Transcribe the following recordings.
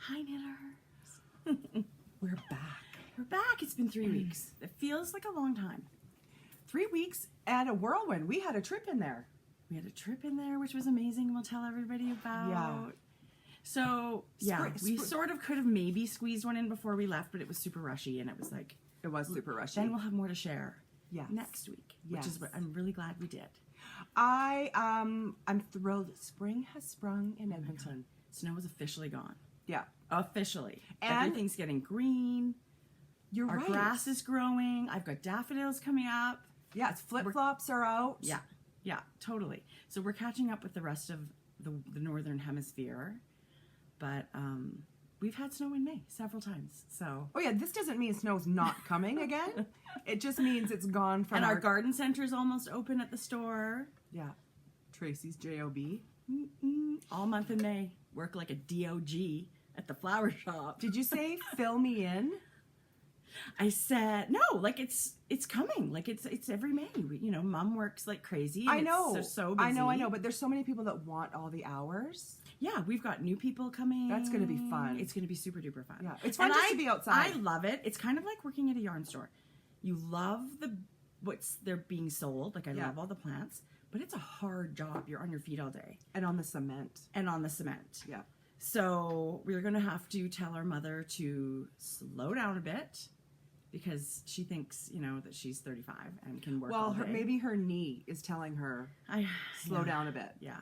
Hi, knitters. We're back. We're back. It's been 3 weeks. It feels like a long time. 3 weeks and a whirlwind. We had a trip in there. We had a trip in there, which was amazing. We'll tell everybody about. Yeah. So, we sort of could have maybe squeezed one in before we left, but it was super rushy, and it was like... It was super rushy. Then we'll have more to share next week, which Yes. is what I'm really glad we did. I'm thrilled. Spring has sprung in Edmonton. Snow is officially gone. Yeah. Officially. And everything's getting green. You're Our right. grass is growing. I've got daffodils coming up. Yeah, it's flip-flops are out. Yeah, totally. So we're catching up with the rest of the northern hemisphere. But we've had snow in May several times. So Oh yeah, this doesn't mean snow's not coming again. It just means it's gone from and our garden center is almost open at the store. Yeah. Tracie's J.O.B. All month in May. Work like a DOG at the flower shop. Did you say fill me in? I said no, like it's coming. Like it's every May. Mom works like crazy. And I know. It's so busy. I know, but there's so many people that want all the hours. Yeah, we've got new people coming. That's going to be fun. It's going to be super duper fun. Yeah, it's fun just to be outside. I love it. It's kind of like working at a yarn store. You love what's they're being sold. Like I love all the plants, but it's a hard job. You're on your feet all day. And on the cement. Yeah. So we're going to have to tell our mother to slow down a bit because she thinks, that she's 35 and can work all day. Well, maybe her knee is telling her slow down a bit. Yeah.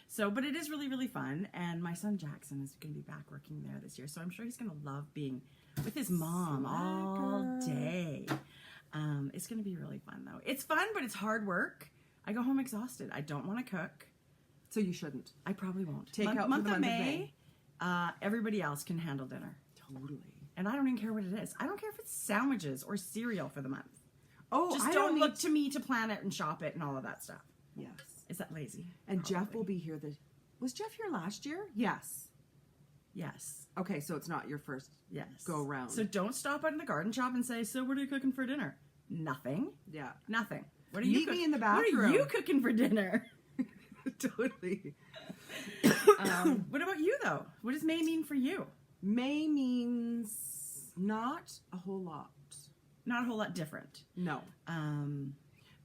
So, but it is really, really fun. And my son Jackson is going to be back working there this year. So I'm sure he's going to love being with his mom all day. It's going to be really fun, though. It's fun, but it's hard work. I go home exhausted. I don't want to cook. So you shouldn't. I probably won't. Take out month for the of month of May. Everybody else can handle dinner. Totally. And I don't even care what it is. I don't care if it's sandwiches or cereal for the month. Oh, just don't look to me to plan it and shop it and all of that stuff. Yes. Is that lazy? And Probably. Jeff will be here. Was Jeff here last year? Yes. Yes. Okay, so it's not your first go around. So don't stop at the garden shop and say, so what are you cooking for dinner? Nothing. Yeah. Nothing. What are you Meet me in the bathroom. What are you cooking for dinner? Totally. What about you, though? What does May mean for you? May means not a whole lot. Not a whole lot different. No.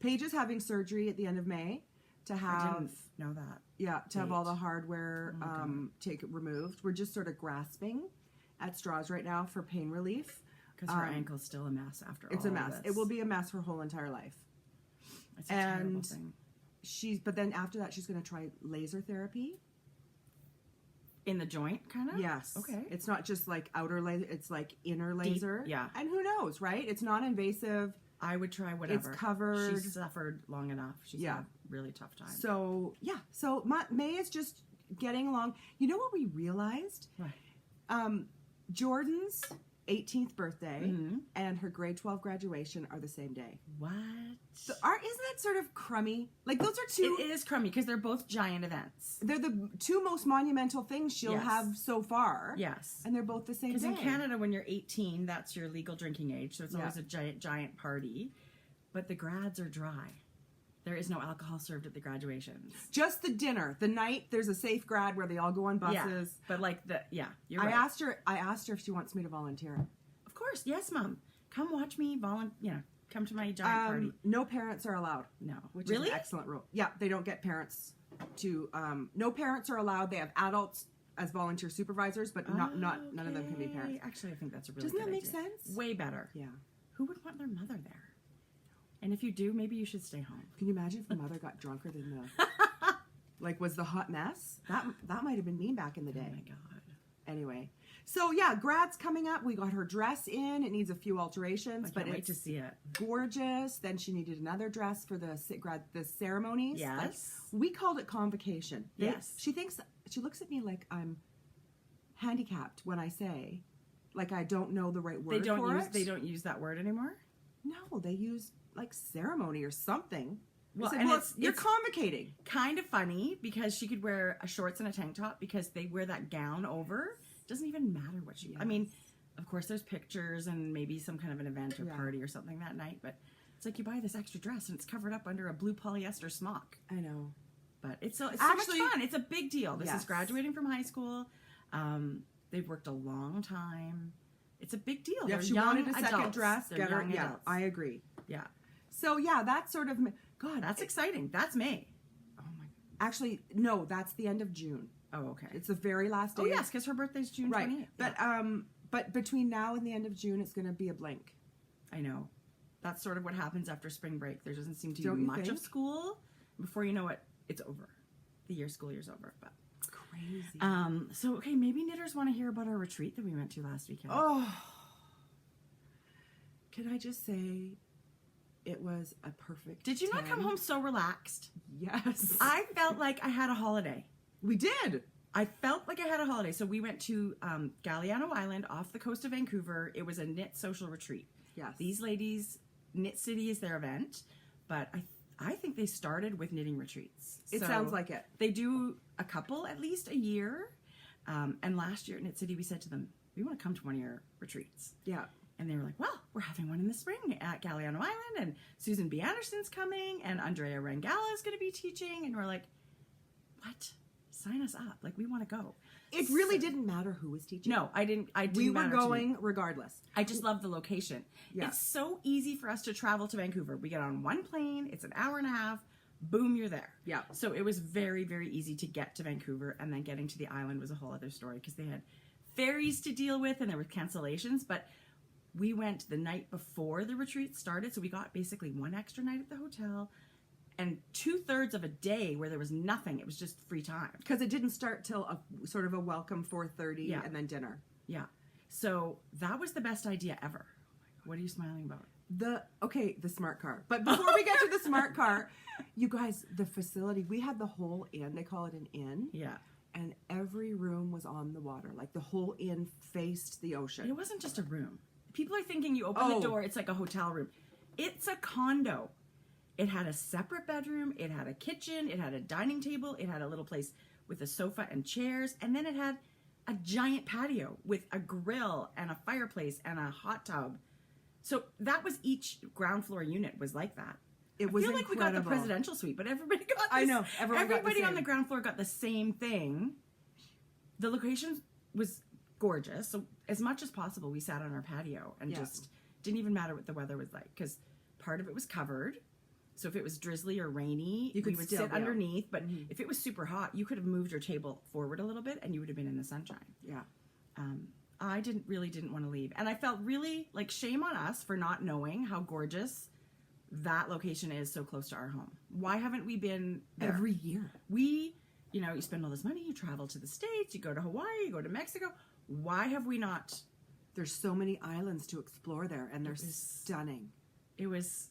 Paige is having surgery at the end of May to have... I didn't know that. Yeah, to have all the hardware removed. We're just sort of grasping at straws right now for pain relief. Because her ankle's still a mess after all It's a mess. This. It will be a mess her whole entire life. It's a terrible thing. But then after that, she's going to try laser therapy. In the joint, kind of? Yes. Okay. It's not just like outer laser, it's like inner laser. Deep, yeah. And who knows, right? It's non-invasive. I would try whatever. It's covered. She's suffered long enough. She's had a really tough time. So, yeah. So May is just getting along. You know what we realized? Right. Jordan's 18th birthday and her grade 12 graduation are the same day. What? So isn't that sort of crummy? Like those are two... It is crummy because they're both giant events. They're the two most monumental things she'll have so far. Yes. And they're both the same day. Because in Canada, when you're 18, that's your legal drinking age. So it's always a giant party. But the grads are dry. There is no alcohol served at the graduations. Just the dinner. The night, there's a safe grad where they all go on buses. Yeah, but like you're right. I asked her if she wants me to volunteer. Of course. Yes, Mom. Come watch me come to my giant party. No parents are allowed. No. Which is an excellent rule. Yeah, they don't get parents to, no parents are allowed. They have adults as volunteer supervisors, but none of them can be parents. Actually, I think that's a really Doesn't good that make idea. sense? Way better. Yeah. Who would want their mother there? And if you do, maybe you should stay home. Can you imagine if the mother got drunker than the... was the hot mess? That might have been me back in the day. Oh my God. Anyway. So, yeah, grad's coming up. We got her dress in. It needs a few alterations. I can't wait to see it. Gorgeous. Then she needed another dress for the ceremonies. Yes. We called it convocation. Yes. She looks at me like I'm handicapped when I say, like I don't know the right word for it. They don't use that word anymore? No, they use like ceremony or something. Well, said, and you're convocating. Kind of funny because she could wear a shorts and a tank top because they wear that gown over. Doesn't even matter what she... Yes. I mean, of course, there's pictures and maybe some kind of an event or party or something that night, but it's like you buy this extra dress and it's covered up under a blue polyester smock. I know. But it's so much fun. It's a big deal. This is graduating from high school. They've worked a long time. It's a big deal. Yeah, They're if she young wanted a second adults. dress, They're get her. young Yeah, adults. I agree. Yeah. So yeah, that's sort of God. That's exciting. That's May. Oh my. Actually, no, that's the end of June. Oh, okay. It's the very last day. Oh, yes, because her birthday's June 28th. Right. But between now and the end of June, it's going to be a blink. I know. That's sort of what happens after spring break. There doesn't seem to Don't be you much think? of school. Before you know it, it's over. School year's over. But Crazy. so okay, maybe knitters want to hear about our retreat that we went to last weekend. Oh. Can I just say, it was a perfect. Did you not 10. come home so relaxed? Yes. I felt like I had a holiday. We did. I felt like I had a holiday. So we went to Galiano Island off the coast of Vancouver. It was a knit social retreat. Yes. These ladies, Knit City is their event, but I think they started with knitting retreats. It So sounds like it. They do a couple at least a year. And last year at Knit City, we said to them, we want to come to one of your retreats. Yeah. And they were like, well, we're having one in the spring at Galiano Island, and Susan B. Anderson's coming, and Andrea Rangala is going to be teaching. And we're like, what? Sign us up. Like, we want to go. It really didn't matter who was teaching. No, I didn't. We were matter to me. going regardless. I just love the location. Yeah. It's so easy for us to travel to Vancouver. We get on one plane. It's an hour and a half. Boom, you're there. Yeah. So it was very, very easy to get to Vancouver, and then getting to the island was a whole other story because they had ferries to deal with and there were cancellations. But we went the night before the retreat started, so we got basically one extra night at the hotel and 2/3 of a day where there was nothing. It was just free time. Because it didn't start till a sort of a welcome 4:30 Yeah. and then dinner. Yeah. So that was the best idea ever. What are you smiling about? The smart car. But before we get to the smart car, you guys, the facility, we had the whole inn. They call it an inn. Yeah. And every room was on the water. Like the whole inn faced the ocean. It wasn't just a room. People are thinking you open Oh. the door, it's like a hotel room. It's a condo. It had a separate bedroom. It had a kitchen. It had a dining table. It had a little place with a sofa and chairs. And then it had a giant patio with a grill and a fireplace and a hot tub. So that was each ground floor unit was like that. It was I feel like we got the incredible. presidential suite, but everybody got this, I know. Everyone got the everybody on same. the ground floor got the same thing. The location was gorgeous. So as much as possible, we sat on our patio and Yeah. just didn't even matter what the weather was like because part of it was covered. So if it was drizzly or rainy, You could we would still sit be out. underneath. But Mhm. if it was super hot, you could have moved your table forward a little bit and you would have been in the sunshine. Yeah. I didn't want to leave. And I felt really like shame on us for not knowing how gorgeous that location is so close to our home. Why haven't we been there? Every year. We, you spend all this money, you travel to the States, you go to Hawaii, you go to Mexico. Why have we not? There's so many islands to explore there, and they're It is- stunning. It was,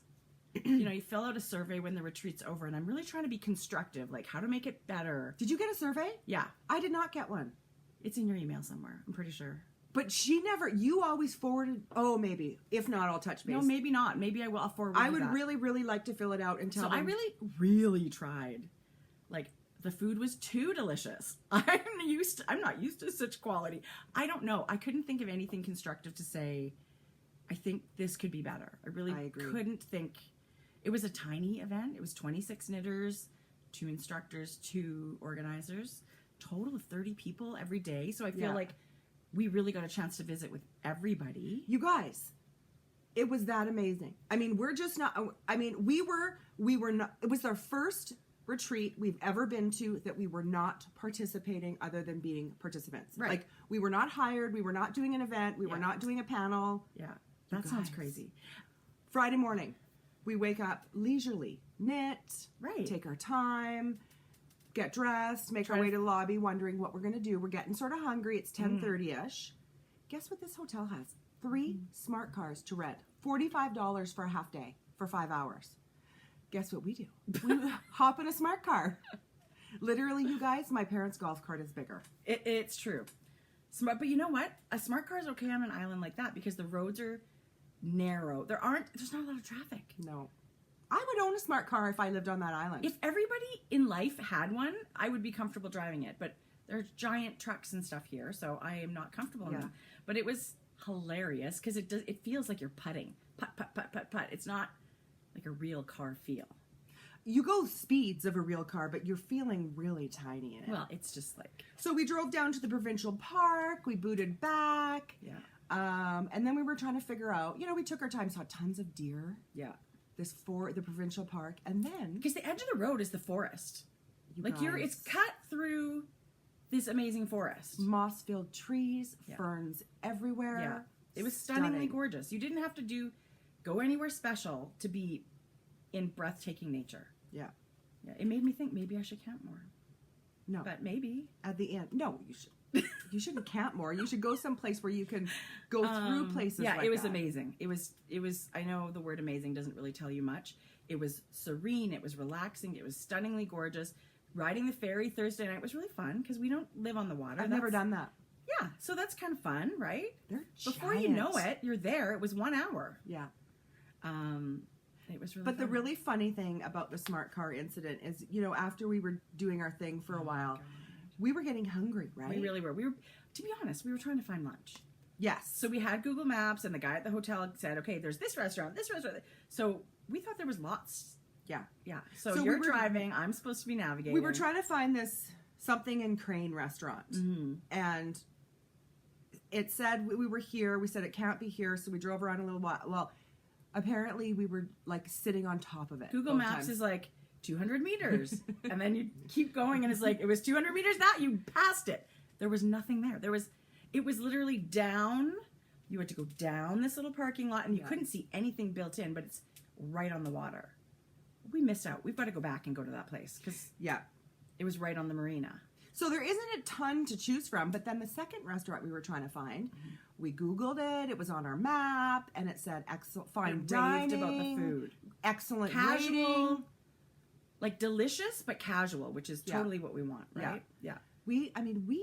you fill out a survey when the retreat's over, and I'm really trying to be constructive, like how to make it better. Did you get a survey? Yeah, I did not get one. it's in your email somewhere, I'm pretty sure. But you always forwarded, maybe. If not, I'll touch base. No, maybe not. Maybe I will. I'll forward I you would that. really, really like to fill it out and tell So them. I really, really tried. Like, the food was too delicious. I'm not used to such quality. I don't know. I couldn't think of anything constructive to say. I think this could be better. I agree. couldn't think. It was a tiny event. It was 26 knitters, 2 instructors, 2 organizers, total of 30 people every day. So I feel Yeah. like we really got a chance to visit with everybody. You guys, it was that amazing. I mean, we're just not, we were not, it was our first retreat we've ever been to that we were not participating other than being participants. Right. Like, we were not hired, we were not doing an event, we were Yeah. not doing a panel. Yeah, that sounds guys. crazy. Friday morning, we wake up leisurely, knit, Right. take our time, get dressed, make our Try way to- to the lobby, wondering what we're going to do. We're getting sort of hungry. It's 10:30ish. Guess what this hotel has? 3 smart cars to rent. $45 for a half day for 5 hours. Guess what we do? We hop in a smart car. Literally, you guys, my parents' golf cart is bigger. It's true. Smart, but you know what? A smart car is okay on an island like that because the roads are narrow. There's not a lot of traffic. No. I would own a smart car if I lived on that island. If everybody in life had one, I would be comfortable driving it. But there's giant trucks and stuff here, so I am not comfortable in Yeah. them. But it was hilarious because it feels like you're putting. Putt, putt, putt, putt, putt. It's not like a real car feel. you go speeds of a real car, but you're feeling really tiny in it. Well, it's just like, So we drove down to the provincial park. We booted back. yeah. And then we were trying to figure out, we took our time, saw tons of deer, Yeah. the provincial park. And then, Because the edge of the road is the forest. you Like guys, it's cut through this amazing forest. moss-filled trees, Yeah. ferns everywhere. Yeah. It was stunningly Stunning. gorgeous. You didn't have to go anywhere special to be in breathtaking nature. Yeah. Yeah. It made me think maybe I should camp more. No. But maybe. At the end. No, you should. You shouldn't camp more. You should go someplace where you can go through places Yeah, like it was that. amazing. It was I know the word amazing doesn't really tell you much. It was serene, it was relaxing, it was stunningly gorgeous. Riding the ferry Thursday night was really fun because we don't live on the water. I've never done that. Yeah, so that's kind of fun, right? They're Before you know it, you're there. It was 1 hour. Yeah. It was really But the fun. really funny thing about the smart car incident is, after we were doing our thing for a while, we were getting hungry, right? We really were. To be honest, we were trying to find lunch. Yes. So we had Google Maps, and the guy at the hotel said, okay, there's this restaurant. So we thought there was lots. Yeah. Yeah. So, So you're we were- driving. I'm supposed to be navigating. We were trying to find this something in Crane restaurant. Mm-hmm. And it said we were here. We said it can't be here. So we drove around a little while. Well, apparently we were like sitting on top of it. Google both Maps times. is like 200 meters. And then you keep going, and it's like, it was 200 meters that you passed it. There was nothing there. It was literally down. You had to go down this little parking lot, and you couldn't see anything built in, but it's right on the water. We missed out. We've got to go back and go to that place because Yeah. it was right on the marina. So there isn't a ton to choose from, but then the second restaurant we were trying to find, we Googled it. It was on our map, and it said fine It dining, raved about the food. excellent Casual, rating. like delicious, but casual, which is Yeah. totally what we want, right? Yeah. We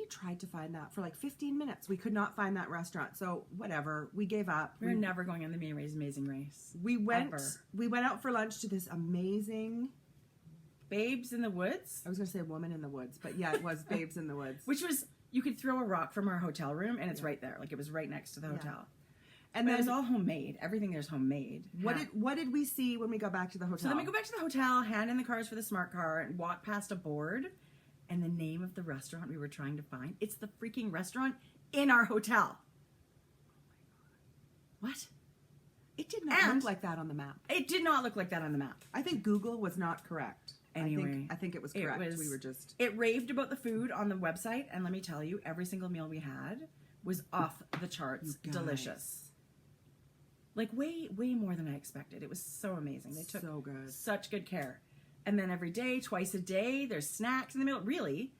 tried to find that for like 15 minutes. We could not find that restaurant. So whatever, we gave up. We're never going on the Amazing Race. We went Ever. out for lunch to this amazing, Babes in the Woods, I was going to say Woman in the Woods, but yeah, it was Babes in the Woods. which was, you could throw a rock from our hotel room and it's right there. Like it was right next to the hotel. And But then it was all homemade. Everything there's homemade. what did we see when we got back to the hotel? So then we go back to the hotel, hand in the cars for the smart car, and walk past a board. And the name of the restaurant we were trying to find, it's the freaking restaurant in our hotel. What? It did not look like that on the map. It did not look like that on the map. I think Google was not correct. Anyway, I think it was correct. We were just It raved about the food on the website, and let me tell you, every single meal we had was off the charts, You guys. delicious. Like way more than I expected. It was so amazing. They took so good. such good care. And then every day, twice a day, there's snacks in the middle. Really,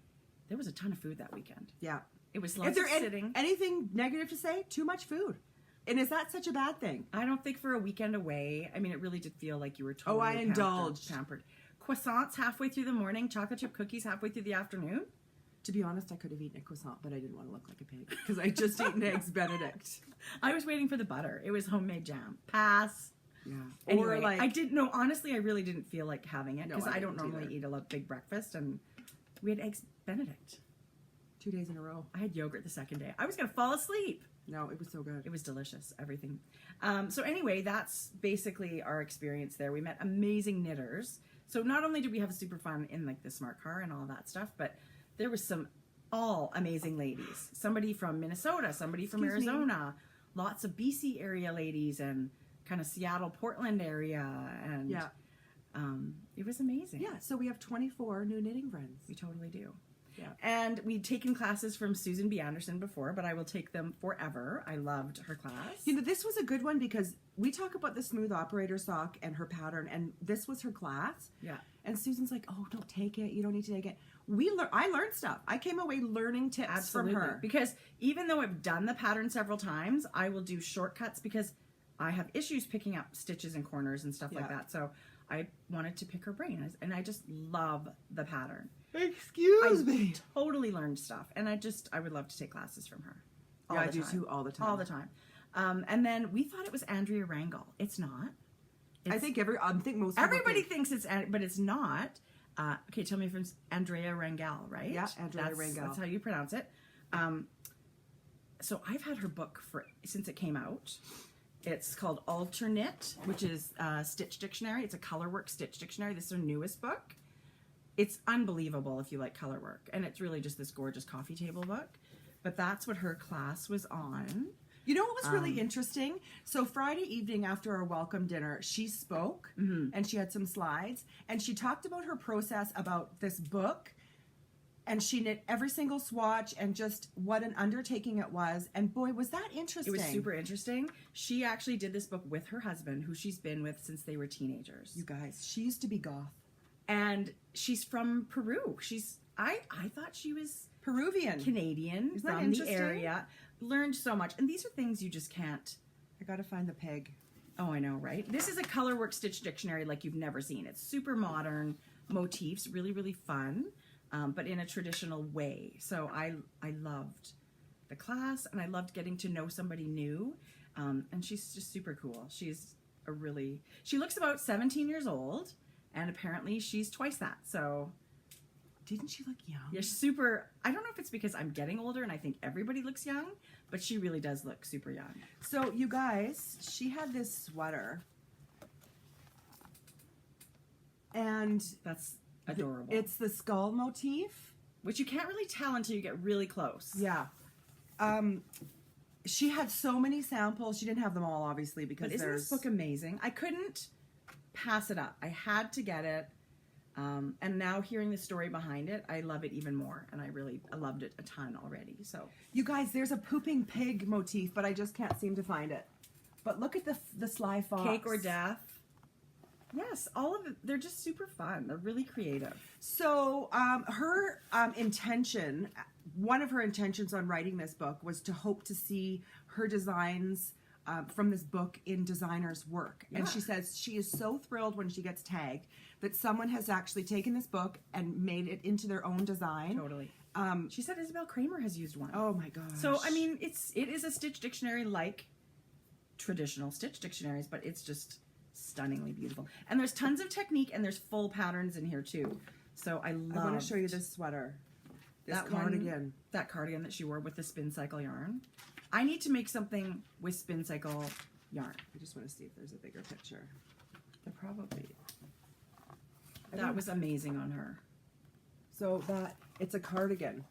there was a ton of food that weekend. Yeah. It was Is lots there of sitting. anything negative to say? Too much food. And is that such a bad thing? I don't think for a weekend away. I mean, it really did feel like you were totally I indulged. pampered. Croissants halfway through the morning, chocolate chip cookies halfway through the afternoon. To be honest, I could have eaten a croissant, but I didn't want to look like a pig because I just ate an eggs Benedict. I was waiting for the butter. It was homemade jam. Pass. Yeah. Anyway, Or like I didn't know. Honestly, I really didn't feel like having it No, because I I don't didn't normally either. eat a big breakfast, and we had eggs Benedict. 2 days in a row. I had yogurt the second day. I was gonna fall asleep. No, it was so good. It was delicious. Everything. So anyway, that's basically our experience there. We met amazing knitters. So not only did we have super fun in like the smart car and all that stuff, but there was some all amazing ladies. Somebody from Minnesota, somebody from Excuse me. Arizona, lots of BC area ladies, and kind of Seattle, Portland area, and Yeah. it was amazing. Yeah, so we have 24 new knitting friends. We totally do. Yeah. And we'd taken classes from Susan B. Anderson before, but I will take them forever. I loved her class. You know, this was a good one because we talk about the smooth operator sock and her pattern, and this was her class. Yeah. And Susan's like, "Oh, don't take it. You don't need to take it." I learned stuff. I came away learning tips Absolutely. from her. Because even though I've done the pattern several times, I will do shortcuts because I have issues picking up stitches and corners and stuff like Yeah. that. So I wanted to pick her brain, and I just love the pattern. Excuse I me. totally learned stuff, and I would love to take classes from her. Yeah, I do too, all the time. All the time. And then we thought it was Andrea Rangel. It's not. I think most people Everybody think. thinks it's, but it's not. Okay, tell me if it's Andrea Rangel, right? Yeah, Andrea Rangel. That's how you pronounce it. So I've had her book since it came out. It's called Alternate, which is Stitch Dictionary. It's a colorwork Stitch Dictionary. This is her newest book. It's unbelievable if you like color work. And it's really just this gorgeous coffee table book. But that's what her class was on. You know what was really interesting? So Friday evening after our welcome dinner, she spoke and she had some slides and she talked about her process about this book, and she knit every single swatch and just what an undertaking it was. And boy, was that interesting. It was super interesting. She actually did this book with her husband, who she's been with since they were teenagers. You guys, she used to be goth. And she's from Peru. I thought she was Peruvian. Canadian, Isn't that from the interesting? area. Learned so much. And these are things you just can't. I gotta find the peg. Oh, I know, right? This is a colorwork Stitch Dictionary like you've never seen. It's super modern motifs, really, really fun, but in a traditional way. So I loved the class, and I loved getting to know somebody new. And she's just super cool. She looks about 17 years old, and apparently she's twice that. So Didn't she look young? yeah, super. I don't know if it's because I'm getting older and I think everybody looks young, but she really does look super young. So you guys, she had this sweater. And That's adorable. it's the skull motif. Which you can't really tell until you get really close. Yeah. She had so many samples. She didn't have them all, obviously, because But isn't there's... this book amazing? I couldn't pass it up. I had to get it. And now hearing the story behind it, I love it even more. And I loved it a ton already. So You guys, there's a pooping pig motif, but I just can't seem to find it. But look at the sly fox. Cake or Death. Yes, all of it. They're just super fun. They're really creative. So her intention, one of her intentions on writing this book was to hope to see her designs from this book in designers' work. Yeah. And she says she is so thrilled when she gets tagged that someone has actually taken this book and made it into their own design. Totally. She said Isabel Kramer has used one. Oh my gosh. So, I mean, it is a Stitch Dictionary like traditional Stitch Dictionaries, but it's just stunningly beautiful. And there's tons of technique, and there's full patterns in here too. So I want to show you this sweater. This cardigan. That cardigan that she wore with the spin cycle yarn. I need to make something with spin cycle yarn. I just want to see if there's a bigger picture. There probably. That was amazing on her. So it's a cardigan.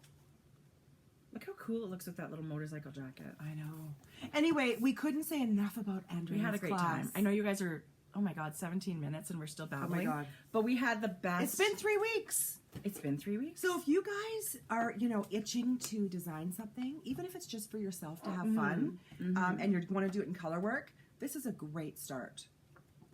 Look how cool it looks with that little motorcycle jacket. I know. Anyway, we couldn't say enough about Andrea's We had a great class. time. I know you guys are, oh my God, 17 minutes and we're still babbling. God. But we had the best. It's been 3 weeks. It's been 3 weeks. So if you guys are, itching to design something, even if it's just for yourself to have fun, and you want to do it in color work, this is a great start.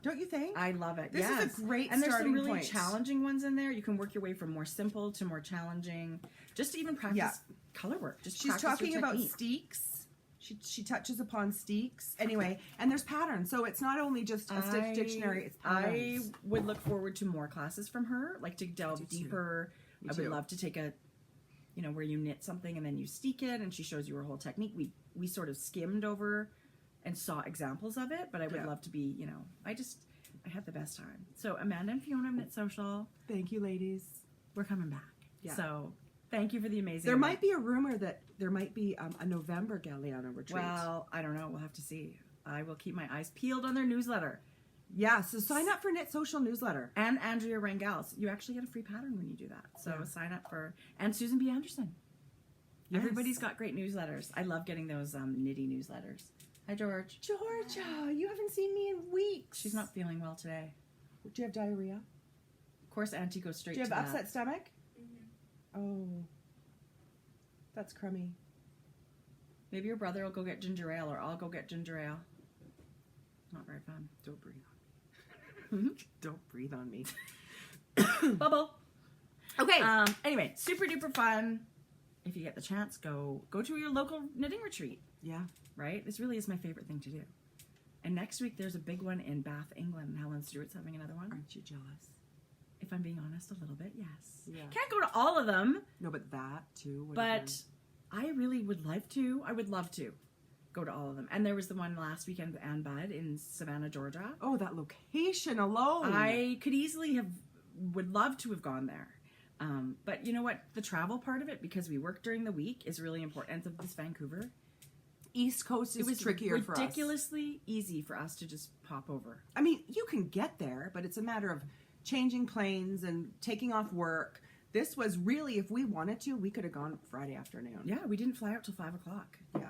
Don't you think? I love it. This is a great and there's some starting really point. challenging ones in there. You can work your way from more simple to more challenging. Just to even practice color work. Just She's practice your talking about technique. steeks. She touches upon steeks. Anyway, and there's patterns. So it's not only just a Stitch Dictionary, it's I patterns. would look forward to more classes from her, like to delve deeper. Me I would too. love to take where you knit something and then you steek it, and she shows you her whole technique. We sort of skimmed over and saw examples of it, but I would love to be, I had the best time. So Amanda and Fiona Knit Social, Thank you, ladies. we're coming back. Yeah. So thank you for the amazing. There event. might be a rumor that there might be a November Galliano retreat. Well, I don't know. We'll have to see. I will keep my eyes peeled on their newsletter. Yeah, so sign up for Knit Social newsletter. And Andrea Rangel's. You actually get a free pattern when you do that. So sign up for... And Susan B. Anderson. Yes. Everybody's got great newsletters. I love getting those knitty newsletters. Hi, George. Georgia, you haven't seen me in weeks. She's not feeling well today. Do you have diarrhea? Of course, Auntie goes straight Do you to have that. upset stomach? Oh, that's crummy. Maybe your brother will go get ginger ale, or I'll go get ginger ale. Not very fun. Don't breathe on me. Don't breathe on me. Bubble. Okay. Anyway, super duper fun. If you get the chance, go to your local knitting retreat. Yeah. Right? This really is my favorite thing to do. And next week there's a big one in Bath, England. Helen Stewart's having another one. Aren't you jealous? If I'm being honest, a little bit, yes. Yeah. Can't go to all of them, No, but that too. but I really would love to. I would love to go to all of them. And there was the one last weekend with Ann Budd in Savannah, Georgia. Oh, that location alone. I could easily would love to have gone there. But you know what? The travel part of it, because we work during the week, is really important. And this Vancouver, East Coast is trickier for us. Ridiculously easy for us to just pop over. I mean, you can get there, but it's a matter of changing planes and taking off work. This was really, if we wanted to, we could have gone Friday afternoon. Yeah, we didn't fly out till 5 o'clock. Yeah.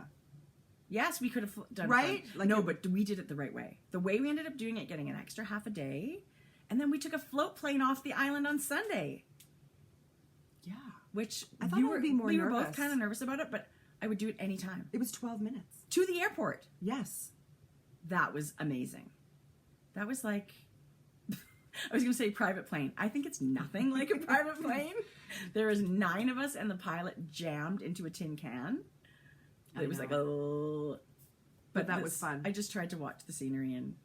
Yes, we could have done right. Like no, but we did it the right way. The way we ended up doing it, getting an extra half a day, and then we took a float plane off the island on Sunday. Yeah. Which I thought I would be more we nervous. were both kind of nervous about it, but I would do it anytime. It was 12 minutes. To the airport. Yes. That was amazing. That was like, I was going to say private plane. I think it's nothing like a private plane. There was 9 of us and the pilot jammed into a tin can. It was like, oh. But that was fun. I just tried to watch the scenery and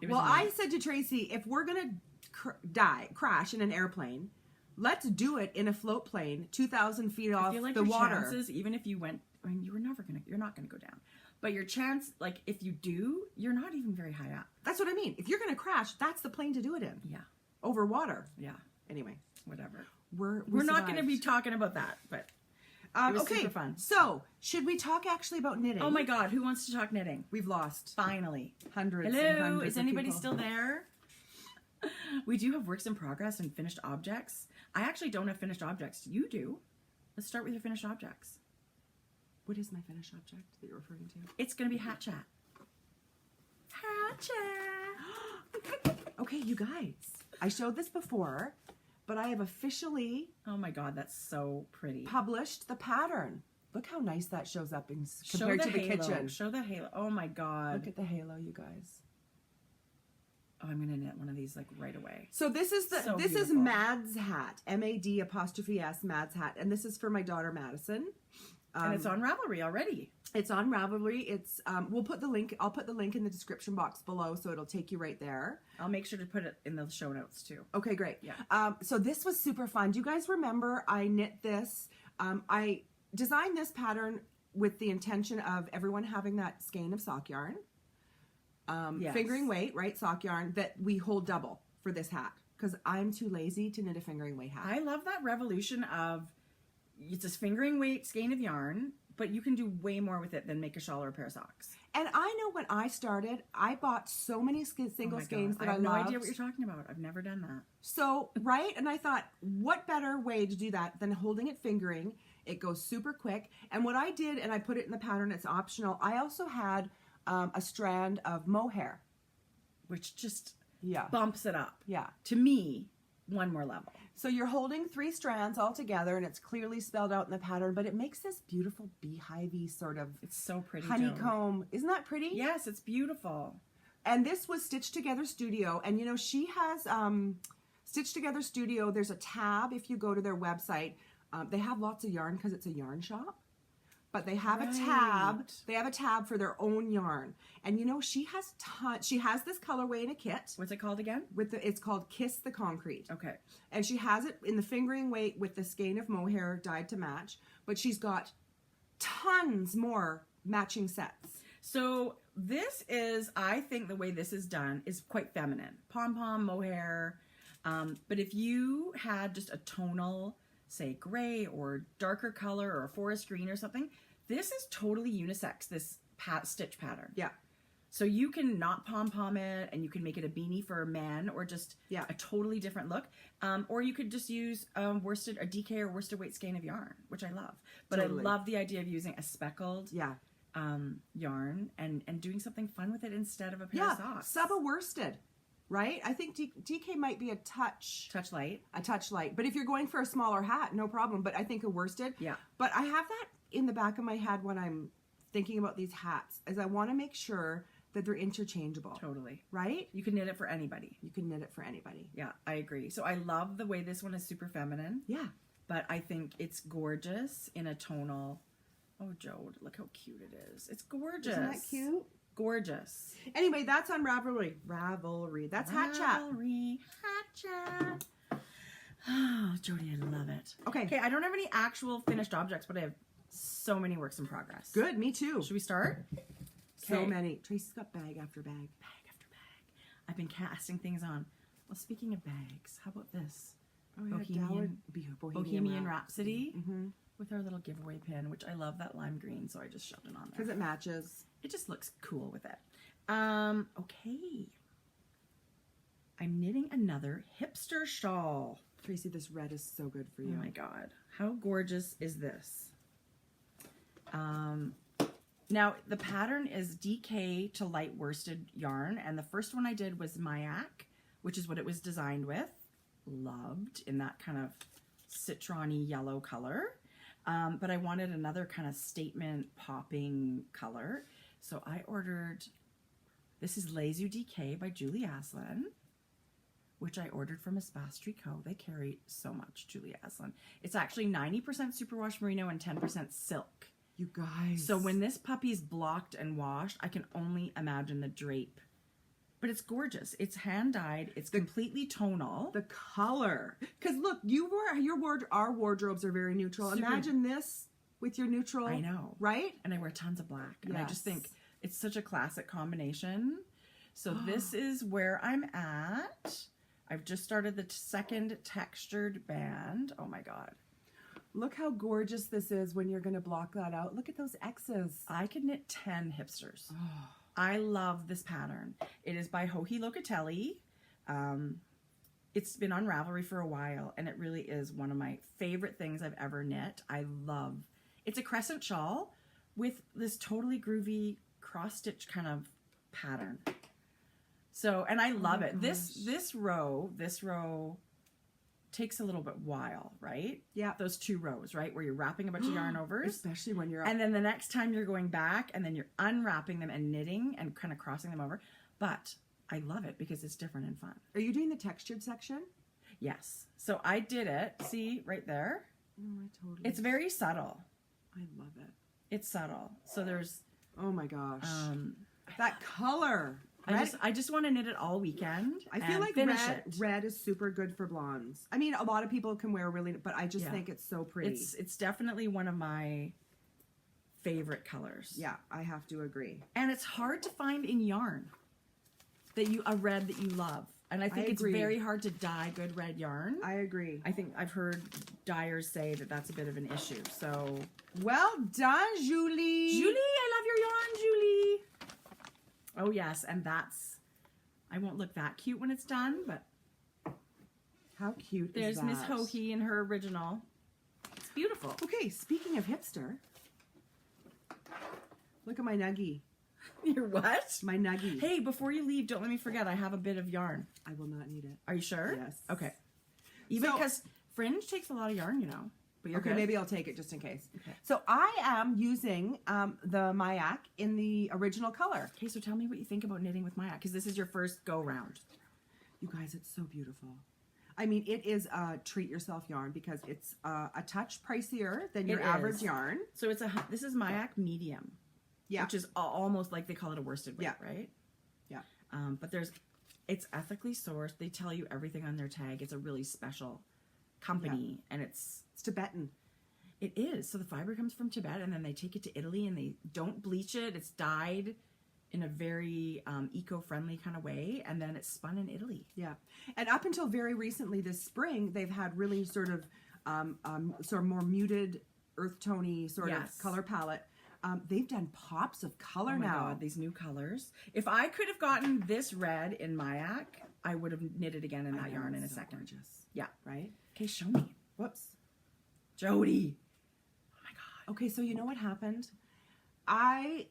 it was well, nice. I said to Tracie, if we're going to crash in an airplane, let's do it in a float plane, 2,000 feet off I feel like the your water. chances, even if you went, I mean, you're not going to go down. But your chance, like, if you do, you're not even very high up. That's what I mean. If you're going to crash, that's the plane to do it in. Yeah. Over water. Yeah. Anyway. Whatever. We're not going to be talking about that, but it was super fun. So, should we talk actually about knitting? Oh my God, who wants to talk knitting? We've lost Finally. hundreds and Hello, hundreds is of anybody people. still there? We do have works in progress and finished objects. I actually don't have finished objects. You do. Let's start with your finished objects. What is my finished object that you're referring to? It's going to be Hat Chat. Hat Chat. Okay, you guys. I showed this before, but I have officially Oh my God, that's so pretty. published the pattern. Look how nice that shows up compared to the halo. kitchen. Show the halo. Oh my God. Look at the halo, you guys. Oh, I'm going to knit one of these like right away. So this is So this is beautiful. Mad's hat, MAD''S Mad's hat, and this is for my daughter Madison. And it's on Ravelry already. It's on Ravelry. It's we'll put the link. I'll put the link in the description box below, so it'll take you right there. I'll make sure to put it in the show notes too. Okay, great. Yeah. So this was super fun. Do you guys remember I knit this? I designed this pattern with the intention of everyone having that skein of sock yarn, Yes. fingering weight, right? Sock yarn that we hold double for this hat because I'm too lazy to knit a fingering weight hat. I love that revolution of it's a fingering weight skein of yarn, but you can do way more with it than make a shawl or a pair of socks. And I know when I started, I bought so many single skeins that I have no loved. idea what you're talking about. I've never done that. So, right? And I thought, what better way to do that than holding it fingering? It goes super quick. And what I did, and I put it in the pattern, it's optional, I also had a strand of mohair. Which just Yeah. bumps it up. Yeah. To me, one more level. So you're holding 3 strands all together, and it's clearly spelled out in the pattern, but it makes this beautiful beehive-y sort of It's so pretty. honeycomb. Isn't that pretty? Yes, it's beautiful. And this was Stitch Together Studio. And, you know, she has Stitch Together Studio. There's a tab if you go to their website. They have lots of yarn because it's a yarn shop. But they have a tab. Right. They have a tab for their own yarn. And, you know, she has this colorway in a kit. What's it called again? It's called Kiss the Concrete. Okay. And she has it in the fingering weight with the skein of mohair dyed to match. But she's got tons more matching sets. So this is, I think the way this is done is quite feminine. Pom-pom, mohair. But if you had just a tonal, say gray or darker color or a forest green or something, this is totally unisex, this stitch pattern. Yeah. So you can not pom-pom it and you can make it a beanie for men or just a totally different look. Or you could just use worsted, a DK or worsted weight skein of yarn, which I love. But Totally. I love the idea of using a speckled yarn and doing something fun with it instead of a pair of socks. Sub a worsted, right? I think DK might be a touch light. A touch light. But if you're going for a smaller hat, no problem. But I think a worsted. Yeah. But I have that in the back of my head when I'm thinking about these hats, as I want to make sure that they're interchangeable. Totally. Right? You can knit it for anybody. You can knit it for anybody. Yeah, I agree. So I love the way this one is super feminine. Yeah. But I think it's gorgeous in a tonal. Oh, Jode, look how cute it is. It's gorgeous. Isn't that cute? Gorgeous. Anyway, that's on Ravelry. Ravelry. That's Hat Chat. Ravelry. Hat Chat. Oh, Jody, I love it. Okay. Okay, I don't have any actual finished objects, but I have so many works in progress. Good, me too. Should we start? So Okay. many. Tracie's got bag after bag. Bag after bag. I've been casting things on. Well, speaking of bags, how about this? Oh, yeah, Bohemian Rhapsody. Mm-hmm. with our little giveaway pin, which I love that lime green, so I just shoved it on there. Because it matches. It just looks cool with it. Okay. I'm knitting another hipster shawl. Tracie, this red is so good for Oh you. my god. How gorgeous is this? Now, the pattern is DK to light worsted yarn, and the first one I did was Mayak, which is what it was designed with. Loved, in that kind of citron-y yellow color. But I wanted another kind of statement popping color. So I ordered, this is Les Yeux DK by Julie Aslin, which I ordered from Espace Tricot. They carry so much Julie Aslin. It's actually 90% superwash merino and 10% silk. You guys. So when this puppy's blocked and washed, I can only imagine the drape. But it's gorgeous. It's hand dyed. It's completely tonal. The color. Because look, our wardrobes are very neutral. Super. Imagine this with your neutral. I know. Right? And I wear tons of black. And I just Yes. think it's such a classic combination. So this is where I'm at. I've just started the second textured band. Oh my God. Look how gorgeous this is when you're going to block that out. Look at those X's. I could knit 10 hipsters. Oh. I love this pattern. It is by Joji Locatelli. It's been on Ravelry for a while, and it really is one of my favorite things I've ever knit. I love, it's a crescent shawl with this totally groovy cross-stitch kind of pattern. So, and I love it. This row takes a little bit while, right? Yeah. Those 2 rows, right? Where you're wrapping a bunch of yarn overs. Especially when you're up. And then the next time you're going back and then you're unwrapping them and knitting and kind of crossing them over. But I love it because it's different and fun. Are you doing the textured section? Yes. So I did it. See right there? Oh, I totally. It's very subtle. I love it. It's subtle. So there's Oh my gosh. That color. I just want to knit it all weekend. I feel like finish red is super good for blondes. I mean, a lot of people can wear really, but I just think it's so pretty. It's definitely one of my favorite colors. Yeah, I have to agree. And it's hard to find in yarn a red that you love. And I think it's agree. very hard to dye good red yarn. I agree. I think I've heard dyers say that that's a bit of an issue. So, well done, Julie. Julie, I love your yarn, Julie. Oh yes, and I won't look that cute when it's done, but How cute there's is that? Miss Hohi in her original. It's beautiful. Okay, speaking of hipster, look at my nuggie. Your what? My nuggie. Hey, before you leave, don't let me forget, I have a bit of yarn. I will not need it. Are you sure? Yes. Okay. Even So- because fringe takes a lot of yarn, you know. But you're Okay, good. maybe I'll take it just in case. Okay. So I am using the Mayak in the original color. Okay, so tell me what you think about knitting with Maya, because this is your first go round. You guys, it's so beautiful. I mean, it is a treat yourself yarn because it's a touch pricier than your It average is. yarn. So this is Mayak medium. Yeah. Which is almost like they call it a worsted weight, Yeah. right? Yeah. But it's ethically sourced. They tell you everything on their tag. It's a really special company, and it's Tibetan. It is. So the fiber comes from Tibet, and then they take it to Italy, and they don't bleach it. It's dyed in a very eco-friendly kind of way, and then it's spun in Italy. Yeah. And up until very recently this spring, they've had really sort of more muted, earth tony sort Yes. of color palette. They've done pops of color Oh my now. God, these new colors. If I could have gotten this red in Mayak, I would have knitted again in that yarn in a so second. Gorgeous. Yeah. Right? Okay, show me. Whoops. Jodi. Oh my God. Okay, so you know what happened? I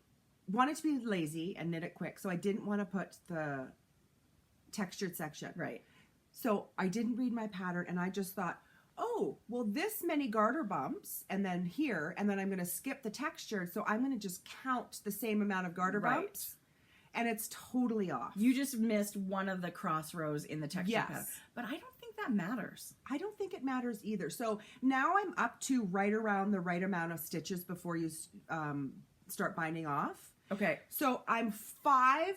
wanted to be lazy and knit it quick, so I didn't want to put the textured section. Right. So I didn't read my pattern, and I just thought, oh, well, this many garter bumps, and then here, and then I'm going to skip the textured, so I'm going to just count the same amount of garter Right. bumps, and it's totally off. You just missed one of the cross rows in the texture Yes. pattern. But I don't think that matters. I don't think it matters either. So now I'm up to right around the right amount of stitches before you start binding off. Okay. So I'm 5,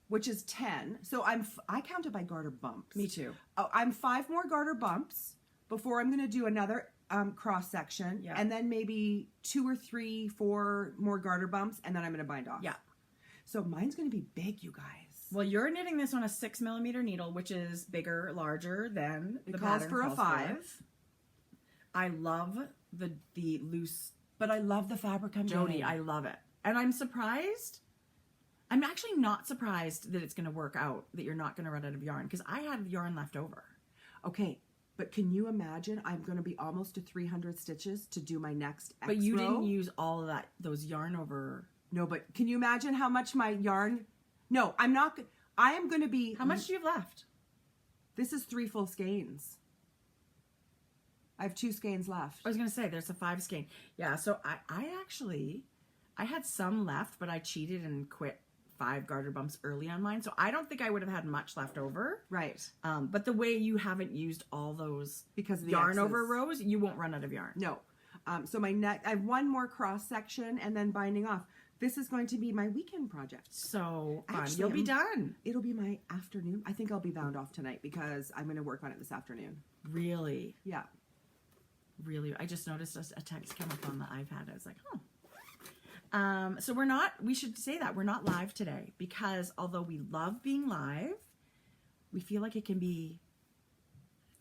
which is 10. So I counted by garter bumps. Me too. Oh, I'm 5 more garter bumps before I'm going to do another cross section, Yeah. and then maybe 2 or 3, 4 more garter bumps, and then I'm going to bind off. Yeah. So mine's going to be big, you guys. Well, you're knitting this on a 6mm needle, which is bigger, larger than It the calls pattern for a calls 5. I love the loose But I love the fabric I'm Jodi. getting. I love it. And I'm surprised. I'm actually not surprised that it's going to work out, that you're not going to run out of yarn, because I had yarn left over. Okay, but can you imagine I'm going to be almost to 300 stitches to do my next X But you row? didn't use all of those yarn over. No, but can you imagine how much my yarn... No, I'm not... I am going to be... How much do you have left? This is 3 full skeins. I have 2 skeins left. I was going to say, there's a 5 skein. Yeah, so I had some left, but I cheated and quit 5 garter bumps early on mine. So I don't think I would have had much left over. Right. But the way you haven't used all those Because of the yarn X's. over rows, you won't run out of yarn. No. So my neck... I have one more cross section and then binding off. This is going to be my weekend project. So fun. Actually, You'll be done. It'll be my afternoon. I think I'll be bound off tonight because I'm going to work on it this afternoon. Really? Yeah. Really? I just noticed a text come up on the iPad. I was like, oh. So we should say that we're not live today, because although we love being live, we feel like it can be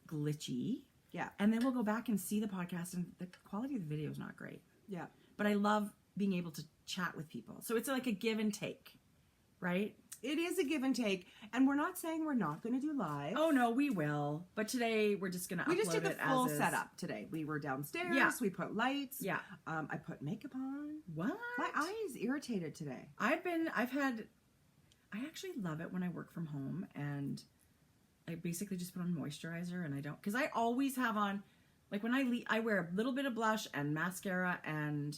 glitchy. Yeah. And then we'll go back and see the podcast, and the quality of the video is not great. Yeah. But I love being able to chat with people. So it's like a give and take, right? It is a give and take, and we're not saying we're not going to do live. Oh no, we will. But today we're just going to upload it. We just did the full as is. setup today. We were downstairs. Yeah. We put lights. Yeah. I put makeup on. What? My eye is irritated today. I actually love it when I work from home, and I basically just put on moisturizer, and I don't, because I always have on, like when I wear a little bit of blush and mascara and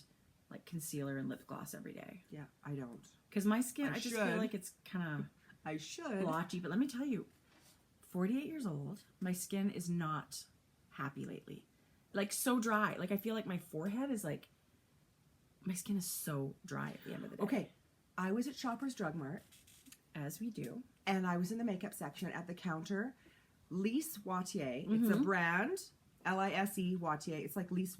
like concealer and lip gloss every day. Yeah, I don't. Because my skin, I just should. feel like it's kind of I should. blotchy. But let me tell you, 48 years old, my skin is not happy lately. Like so dry. Like I feel like my forehead is like, my skin is so dry at the end of the day. Okay, I was at Shoppers Drug Mart, As we do. and I was in the makeup section at the counter. Lise Wattier. It's a brand. Lise Wattier. It's like Lise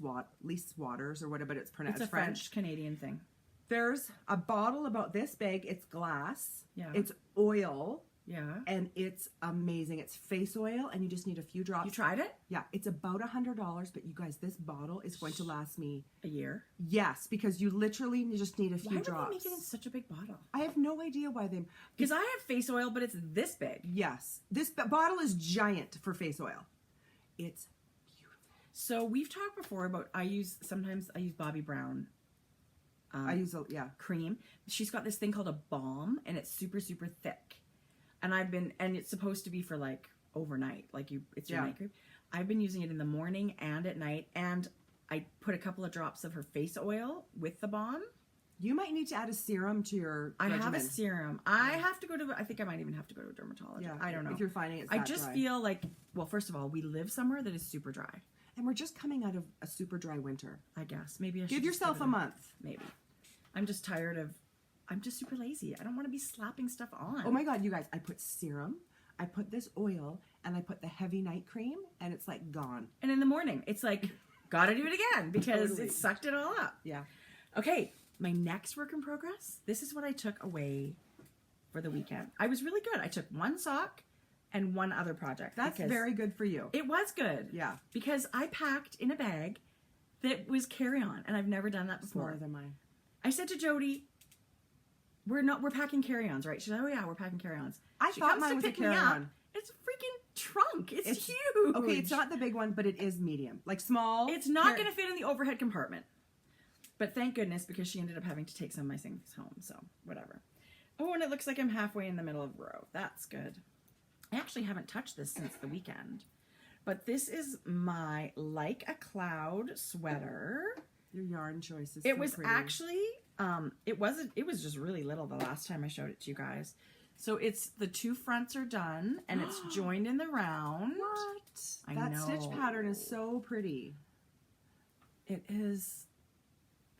Waters or whatever, but it's pronounced It's a French Canadian thing. There's a bottle about this big. It's glass. Yeah. It's oil. Yeah. And it's amazing. It's face oil, and you just need a few drops. You tried it? Yeah, it's about $100, but you guys, this bottle is going to last me... A year. Yes, because you literally just need a few Why would drops. they make it in such a big bottle? I have no idea why they... Because I have face oil, but it's this big. Yes, this bottle is giant for face oil. It's beautiful. So we've talked before about sometimes I use Bobbi Brown I use cream. She's got this thing called a balm, and it's super, super thick. And it's supposed to be for like overnight, like it's your night cream. I've been using it in the morning and at night, and I put a couple of drops of her face oil with the balm. You might need to add a serum to your regimen. I have a serum. I think I might even have to go to a dermatologist. Yeah, I don't know. If you're finding it's I that just dry. feel like, well, first of all, we live somewhere that is super dry. And we're just coming out of a super dry winter. I guess. Maybe I should Give just yourself a month. Maybe. I'm just tired of, I'm just super lazy. I don't want to be slapping stuff on. Oh my God, you guys, I put serum, I put this oil, and I put the heavy night cream, and it's like gone. And in the morning, it's like, gotta do it again because Totally. it sucked it all up. Yeah. Okay, my next work in progress, this is what I took away for the weekend. I was really good. I took one sock and one other project. That's because very good for you. It was good. Yeah. Because I packed in a bag that was carry-on, and I've never done that before. Smaller than mine. I said to Jodi, we're packing carry-ons, right? She's like, oh yeah, we're packing carry-ons. I She thought comes mine to was a pick me up. carry-on. It's a freaking trunk. It's huge. Okay, it's not the big one, but it is medium. Like small. It's not going to fit in the overhead compartment. But thank goodness, because she ended up having to take some of my things home, so whatever. Oh, and it looks like I'm halfway in the middle of the row. That's good. I actually haven't touched this since the weekend. But this is my Like a Cloud sweater. Your yarn choice is It so was pretty. actually, it was just really little the last time I showed it to you guys. So it's, the two fronts are done, and it's joined in the round. What? I That know. stitch pattern is so pretty. It is,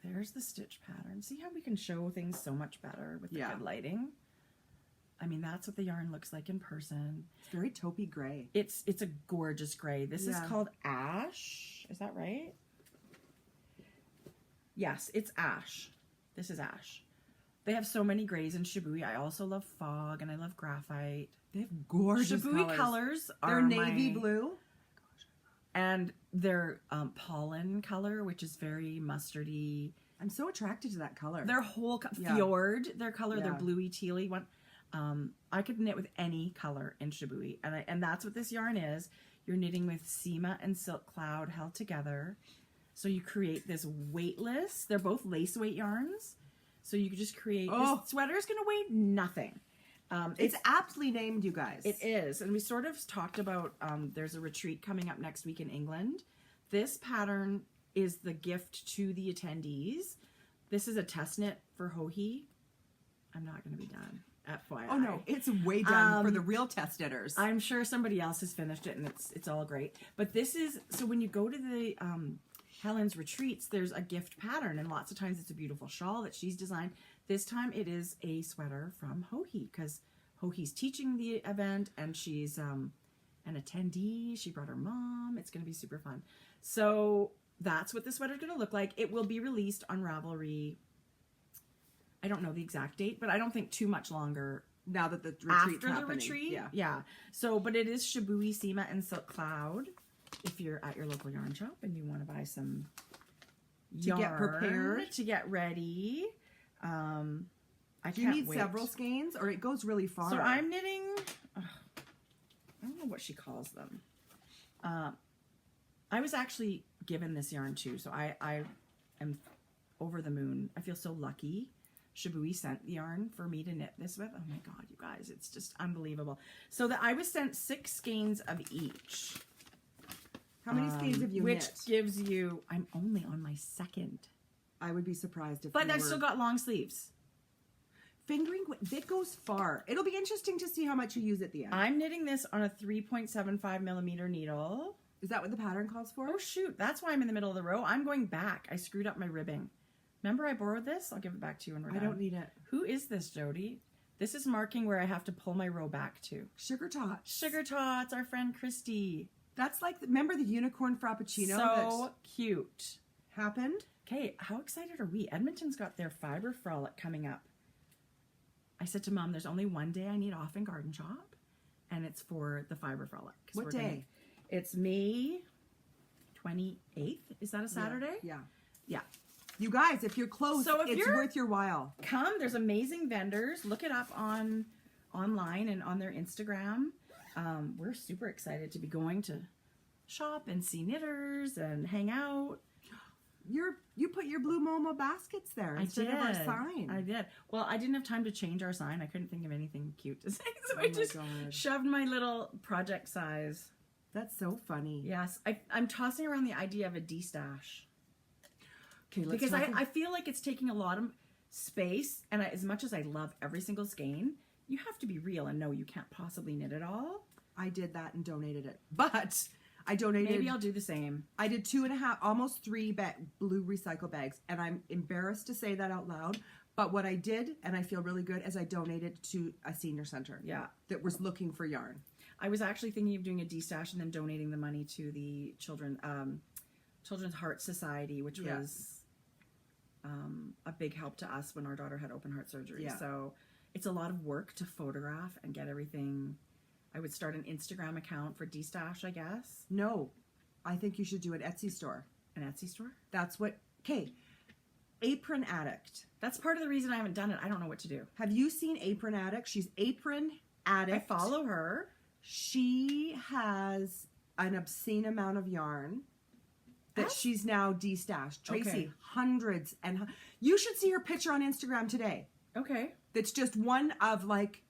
there's the stitch pattern. See how we can show things so much better with the good lighting? I mean, that's what the yarn looks like in person. It's very taupey gray. It's a gorgeous gray. This is Yeah. called Ash. Is that right? Yes, it's Ash. This is Ash. They have so many grays in Shibui. I also love Fog, and I love Graphite. They have gorgeous Shibui colors They're are navy my- blue. And their pollen color, which is very mustardy. I'm so attracted to that color. Their whole Yeah. fjord, their color, their Yeah. bluey tealy one. I could knit with any color in Shibui, and that's what this yarn is. You're knitting with Seema and Silk Cloud held together, so you create this weightless. They're both lace weight yarns, so you could just create. This sweater is going to weigh nothing. It's aptly named, you guys. It is, and we sort of talked about. There's a retreat coming up next week in England. This pattern is the gift to the attendees. This is a test knit for Hohi. I'm not going to be done. FYI. Oh no, it's way done for the real test knitters. I'm sure somebody else has finished it and it's all great. But this is, so when you go to the Helen's retreats, there's a gift pattern, and lots of times it's a beautiful shawl that she's designed. This time it is a sweater from Hohi, because Hohi's teaching the event and she's an attendee. She brought her mom. It's going to be super fun. So that's what the sweater's going to look like. It will be released on Ravelry. I don't know the exact date, but I don't think too much longer now that the retreat's after happening. the retreat. Yeah. So, but it is Shibui, Seema, and Silk Cloud. If you're at your local yarn shop and you want to buy some yarn get prepared, to get ready, Do you need several skeins, or it goes really far? So I'm knitting. I don't know what she calls them. I was actually given this yarn too, so I am over the moon. I feel so lucky. Shibui sent the yarn for me to knit this with. Oh my god, you guys, it's just unbelievable. So that I was sent 6 skeins of each. How many skeins have you knit? Which gives you, I'm only on my 2nd. I would be surprised if But I've still got long sleeves. Fingering, it goes far. It'll be interesting to see how much you use at the end. I'm knitting this on a 3.75 millimeter needle. Is that what the pattern calls for? Oh shoot, that's why I'm in the middle of the row. I'm going back. I screwed up my ribbing. Remember I borrowed this? I'll give it back to you when we're done. I don't need it. Who is this, Jodi? This is marking where I have to pull my row back to. Sugar Tots. Sugar Tots, our friend Christy. That's like, remember the unicorn frappuccino? So cute. Happened? Okay, how excited are we? Edmonton's got their Fiber Frolic coming up. I said to Mom, there's only one day I need off in Garden Shop, and it's for the Fiber Frolic. What day? It's May 28th. Is that a Saturday? Yeah. Yeah. You guys, if you're close, So if it's you're- worth your while. Come, there's amazing vendors. Look it up online and on their Instagram. We're super excited to be going to shop and see knitters and hang out. You put your blue Momo baskets there instead of our sign. I did. Well, I didn't have time to change our sign. I couldn't think of anything cute to say, so Oh I my just God. shoved my little project size. That's so funny. Yes, I'm tossing around the idea of a D-stash. Okay, let's Because talk I feel like it's taking a lot of space, and as much as I love every single skein, you have to be real and know you can't possibly knit it all. I did that and donated it. But I donated... Maybe I'll do the same. I did 2.5, almost 3 blue recycle bags, and I'm embarrassed to say that out loud. But what I did, and I feel really good, is I donated to a senior center. Yeah. That was looking for yarn. I was actually thinking of doing a D-stash and then donating the money to the Children's Heart Society, which was a big help to us when our daughter had open heart surgery. Yeah. So it's a lot of work to photograph and get everything. I would start an Instagram account for D-stash, I guess. No, I think you should do an Etsy store. An Etsy store? That's what... Okay, Apron Addict. That's part of the reason I haven't done it. I don't know what to do. Have you seen Apron Addict? She's Apron Addict. I follow her. She has an obscene amount of yarn that she's now de-stashed. Tracie, Okay. hundreds and... You should see her picture on Instagram today. Okay. That's just one of, like,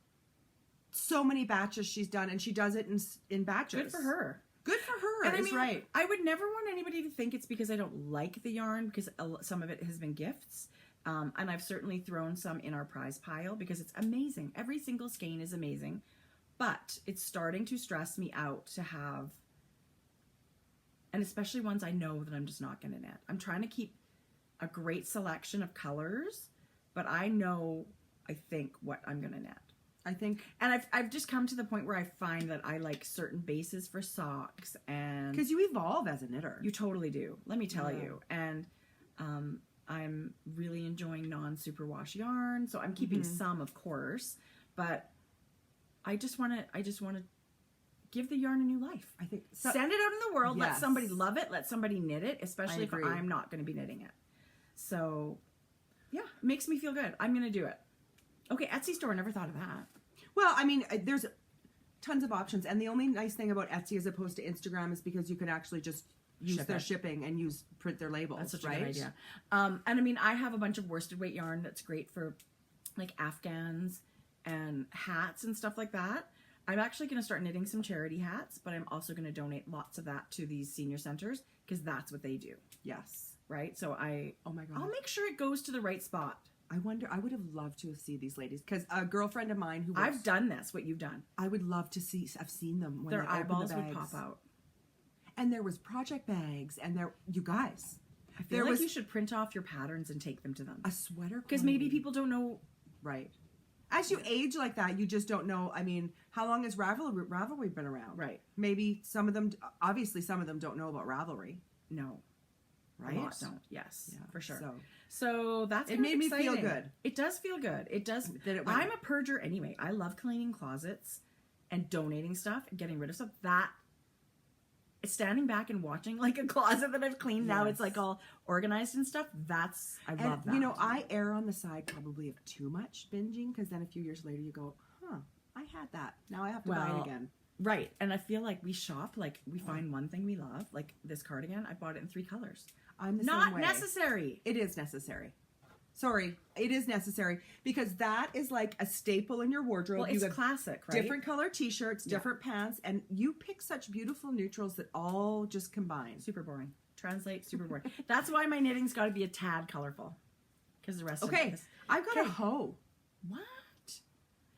so many batches she's done, and she does it in batches. Good for her. Good for her, And I is mean, right. I would never want anybody to think it's because I don't like the yarn, because some of it has been gifts. And I've certainly thrown some in our prize pile because it's amazing. Every single skein is amazing. But it's starting to stress me out to have, and especially ones I know that I'm just not going to knit. I'm trying to keep a great selection of colors, but I know, I think, what I'm going to knit. I think... And I've just come to the point where I find that I like certain bases for socks, and... Because you evolve as a knitter. You totally do, let me tell you. And I'm really enjoying non-superwash yarn, so I'm keeping some, of course, but I just want to give the yarn a new life. I think so. Send it out in the world. Let Yes. somebody love it. Let somebody knit it, especially if agree. I'm not going to be knitting it. So, yeah, it makes me feel good. I'm going to do it. Okay, Etsy store. Never thought of that. Well, I mean, there's tons of options, and the only nice thing about Etsy as opposed to Instagram is because you can actually just use Ship their it. shipping and print their labels. That's such a right? good idea. And I mean, I have a bunch of worsted weight yarn that's great for like Afghans and hats and stuff like that. I'm actually going to start knitting some charity hats, but I'm also going to donate lots of that to these senior centers because that's what they do, Yes. right? So Oh my God. I'll make sure it goes to the right spot. I wonder. I would have loved to have seen these ladies because a girlfriend of mine who works, I've done this, what you've done. I would love to see. I've seen them when Their they open eyeballs the would bags. pop out. And there was project bags, and you guys. I feel There like was you should print off your patterns and take them to them. a sweater Because maybe quantity. people don't know. Right. As you age like that, you just don't know. I mean, how long has Ravelry been around? Right. Maybe some of them, obviously some of them don't know about Ravelry, No. right? A lot don't. Yes, Yeah, for sure. So So that's It kind of made me feel exciting. good. It does feel good. It does. That it went- I'm a purger anyway. I love cleaning closets and donating stuff and getting rid of stuff. That standing back and watching like a closet that I've cleaned now, it's Yes. like all organized and stuff. I love that. You know, I err on the side probably of too much binging because then a few years later you go, huh, I had that. Now I have to buy it again. Right. And I feel like we shop, like we find one thing we love, like this cardigan. I bought it in 3 colors. I'm the Not same way. necessary. It is necessary. Sorry, it is necessary because that is like a staple in your wardrobe. Well, You it's have classic, right? different color t-shirts, different pants, and you pick such beautiful neutrals that all just combine. Super boring. Translate, super boring. That's why my knitting's got to be a tad colorful. Because the rest of it Okay, is... I've got Okay. a hoe. What?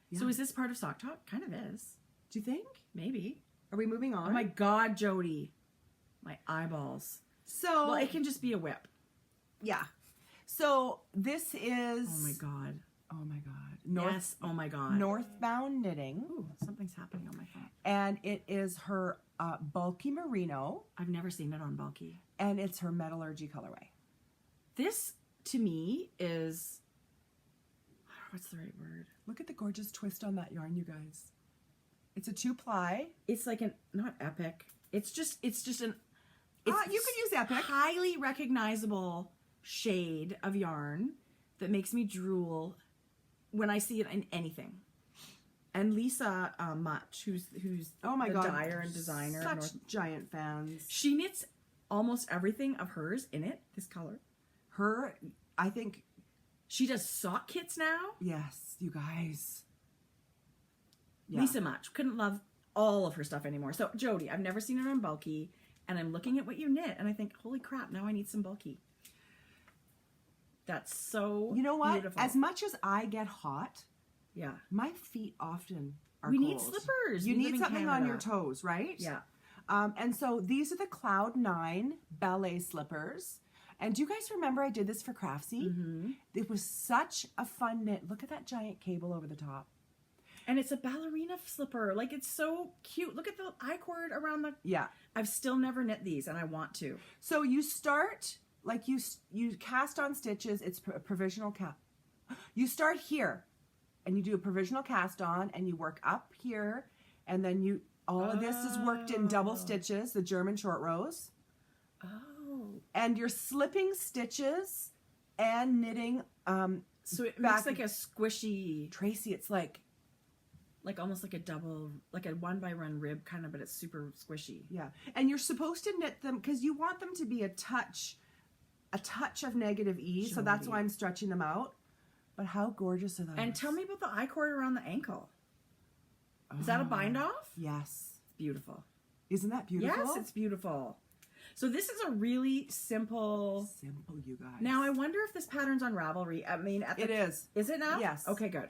Yeah. So is this part of Sock Talk? Kind of is. Do you think? Maybe. Are we moving on? Oh my God, Jodi. My eyeballs. So, Well, it can just be a whip. yeah. So this is. Oh my God. Oh my God. Yes. Oh my God. Northbound Knitting, Ooh, something's happening on my phone. and it is her bulky merino, I've never seen it on bulky. and it's her metallurgy colorway. This, to me, is... What's the right word? Look at the gorgeous twist on that yarn, you guys. It's a 2-ply. It's like not epic. It's just an... You can use epic. Highly recognizable shade of yarn that makes me drool when I see it in anything. And Lisa Much, who's Oh my the God, dyer and designer of Such North, giant fans. she knits almost everything of hers in it, this color. Her, I think, She does sock kits now. yes, you guys. Yeah. Lisa Much. Couldn't love all of her stuff anymore. So, Jodi, I've never seen it on bulky, and I'm looking at what you knit, and I think, holy crap, now I need some bulky. That's so You know what? beautiful. As much as I get hot, Yeah. my feet often are We cold. need slippers. You We live need in something on Canada. your toes, right? Yeah. And so these are the Cloud 9 ballet slippers. And do you guys remember I did this for Craftsy? Mm-hmm. It was such a fun knit. Look at that giant cable over the top. And it's a ballerina slipper. Like, it's so cute. Look at the I-cord around the... Yeah. I've still never knit these, and I want to. So you start, like you cast on stitches. It's a provisional cast. You start here, and you do a provisional cast on, and you work up here, and then all of this is worked in double stitches, the German short rows. Oh. And you're slipping stitches and knitting. So it Back- makes like a squishy... Tracy, it's like, almost like a double, like a 1x1 rib kind of, but it's super squishy. yeah. And you're supposed to knit them because you want them to be a touch of negative E. So that's Jodi. why I'm stretching them out. But how gorgeous are those? And tell me about the I-cord around the ankle. Is that a bind off? Yes. It's beautiful. Isn't that beautiful? Yes, it's beautiful. So this is a really simple... simple, you guys. Now, I wonder if this pattern's on Ravelry. I mean, It is. Is it now? Yes. Okay, good.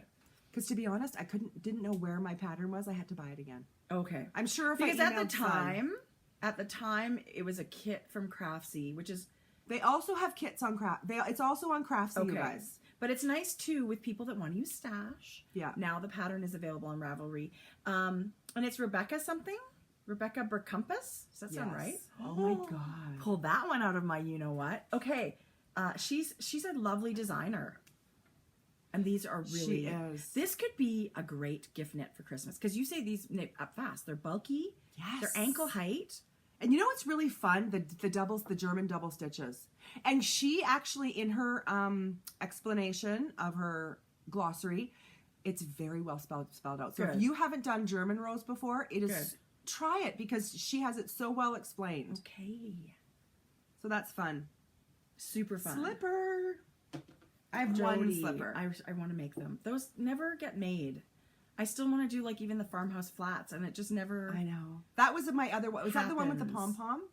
Because to be honest, I didn't know where my pattern was. I had to buy it again. Okay. I'm sure if Because I at the time, it was a kit from Craftsy, which is... they also have kits on Craft. It's also on Craftsy, you guys. But it's nice, too, with people that want to use stash. Yeah. Now the pattern is available on Ravelry. And it's Rebecca something? Rebecca Bercumpus? Does that sound Yes. right? Oh my God. Pull that one out of my you-know-what. Okay. She's a lovely designer. And these are really... She is. This could be a great gift knit for Christmas. Because you say these knit up fast. They're bulky. Yes. They're ankle height. And you know what's really fun? The doubles, the German double stitches. And she actually, in her explanation of her glossary, it's very well spelled out. So Good. if you haven't done German rows before, it is Good. try it because she has it so well explained. Okay. So that's fun. Super fun. Slipper. I have Jodi, one slipper. I want to make them. Those never get made. I still want to do like even the farmhouse flats, and it just never... I know. That was my other one. Was that the one with the Happens. pom-pom?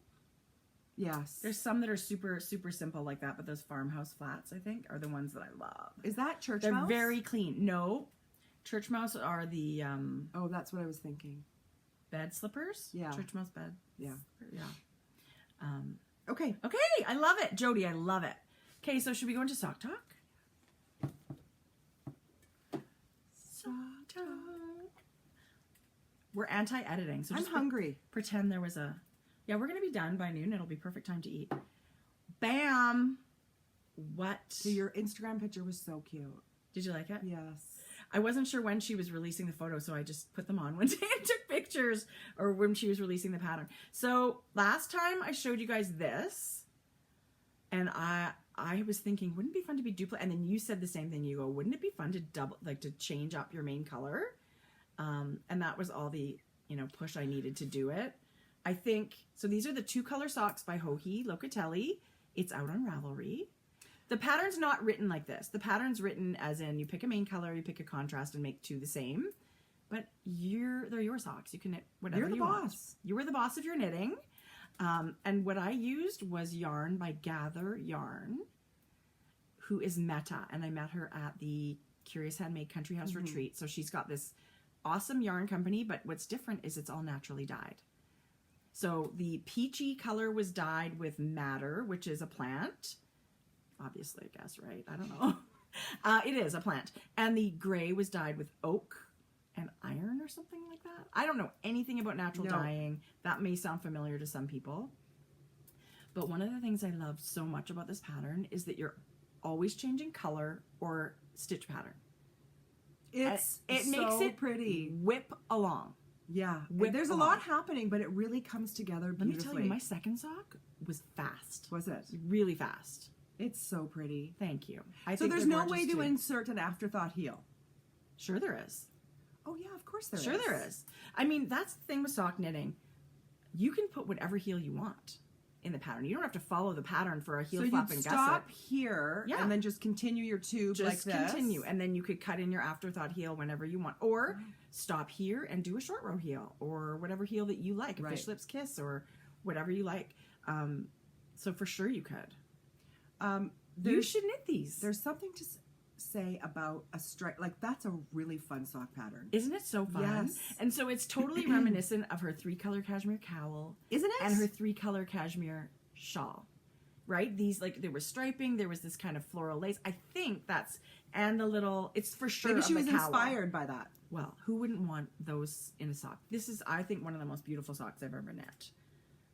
Yes. There's some that are super, super simple like that, but those farmhouse flats, I think, are the ones that I love. Is that church They're mouse? very clean. No. Church mouse are the Oh, that's what I was thinking. bed slippers. Yeah. Church mouse bed. Yeah. Yeah. Okay. Okay, I love it. Jodi, I love it. Okay, so should we go into sock talk? Sock talk. We're anti-editing, so I'm just hungry. pretend there was a... Yeah, we're going to be done by noon. It'll be perfect time to eat. Bam! What? So your Instagram picture was so cute. Did you like it? Yes. I wasn't sure when she was releasing the photo, so I just put them on one day and took pictures, or when she was releasing the pattern. So last time I showed you guys this, and I was thinking, wouldn't it be fun to be duplicate? And then you said the same thing. You go, wouldn't it be fun to to change up your main color? And that was all the, push I needed to do it. I think, so these are the 2-color socks by Joji Locatelli. It's out on Ravelry. The pattern's not written like this. The pattern's written as in you pick a main color, you pick a contrast, and make 2 the same. But they're your socks. You can knit whatever You're the you want. boss. You were the boss of your knitting. And what I used was yarn by Gather Yarn, who is Meta. And I met her at the Curious Handmade Country House Retreat. So she's got this awesome yarn company, but what's different is it's all naturally dyed. So the peachy color was dyed with madder, which is a plant. Obviously, I guess, right? I don't know. It is a plant. And the gray was dyed with oak and iron or something like that. I don't know anything about natural dyeing. That may sound familiar to some people. But one of the things I love so much about this pattern is that you're always changing color or stitch pattern. It makes so it pretty. Whip along. Yeah. Whip There's a along. lot happening, but it really comes together Let me beautifully. tell you, my second sock was fast. Was it? Really fast. It's so pretty. Thank you. So there's no way to win. insert an afterthought heel. Sure there is. Oh yeah, of course there is. Sure there is. I mean, that's the thing with sock knitting. You can put whatever heel you want in the pattern. You don't have to follow the pattern for a heel So flap you'd and stop gusset. here Yeah. and then just continue your tube Just like this. continue. And then you could cut in your afterthought heel whenever you want. Or stop here and do a short row heel or whatever heel that you like. A Right. fish lips kiss or whatever you like. So for sure you could. You There's, should knit these. there's something to say about a stripe. Like, that's a really fun sock pattern. Isn't it so fun? Yes. And so it's totally reminiscent of her 3-color cashmere cowl. Isn't it? And her 3-color cashmere shawl. Right? These, like, there was striping, there was this kind of floral lace. I think that's, and the little, it's for sure Maybe she of was the cowl. inspired by that. Well, who wouldn't want those in a sock? This is, I think, one of the most beautiful socks I've ever knit.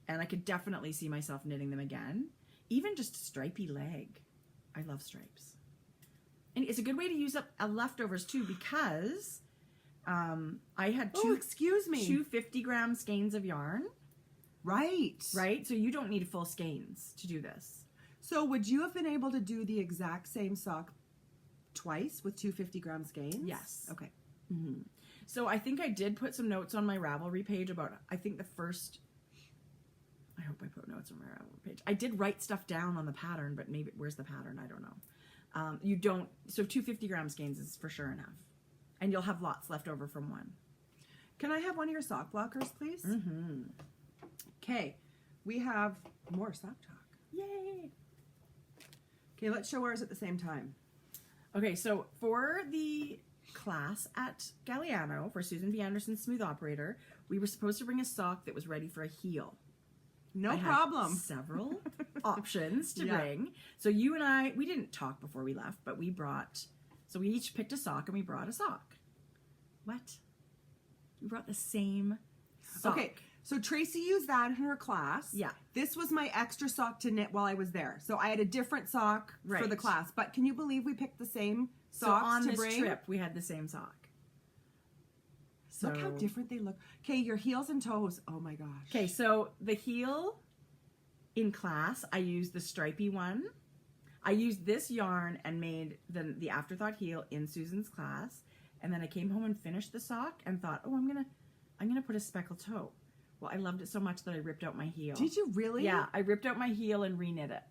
And I could definitely see myself knitting them again. Even just a stripy leg. I love stripes. And it's a good way to use up leftovers, too, because I had two 50-gram skeins of yarn. Right. Right? So you don't need full skeins to do this. So would you have been able to do the exact same sock twice with 250-gram skeins? Yes. Okay. Mm-hmm. So I think I did put some notes on my Ravelry page about, I think the first, I hope I put notes on my Ravelry page. I did write stuff down on the pattern, but maybe, where's the pattern? I don't know. You don't, so 250-gram skeins is for sure enough. And you'll have lots left over from one. Can I have one of your sock blockers, please? Mm-hmm. Okay. We have more sock talk. Yay! Okay, let's show ours at the same time. Okay, so for the class at Galliano, for Susan V. Anderson's Smooth Operator, we were supposed to bring a sock that was ready for a heel. No I had problem. several options to Yeah. bring. So you and I, we didn't talk before we left, but we brought, so we each picked a sock and we brought a sock. What? We brought the same sock. Okay, so Tracie used that in her class. Yeah. This was my extra sock to knit while I was there. So I had a different sock for the Right. class. But can you believe we picked the same So socks on to this bring? trip, we had the same sock. So Look how different they look. Okay, your heels and toes. Oh my gosh. Okay, so the heel in class, I used the stripy one. I used this yarn and made the afterthought heel in Susan's class, and then I came home and finished the sock and thought, oh, I'm gonna put a speckled toe. Well, I loved it so much that I ripped out my heel. Did you really? Yeah, I ripped out my heel and reknit it.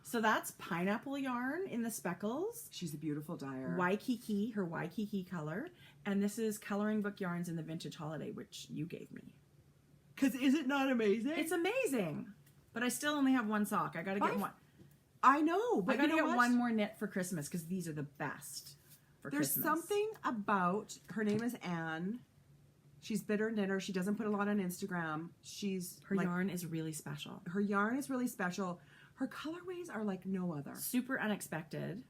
So that's pineapple yarn in the speckles. She's a beautiful dyer. Waikiki, her Waikiki color. And this is Coloring Book Yarns in the Vintage Holiday, which you gave me. Because is it not amazing? It's amazing. But I still only have one sock. I gotta get one. I know, but I gotta you know get what? one more knit for Christmas because these are the best for There's Christmas. something about, her name is Anne. She's bitter knitter. She doesn't put a lot on Instagram. Her yarn is really special. Her yarn is really special. Her colorways are like no other. Super unexpected.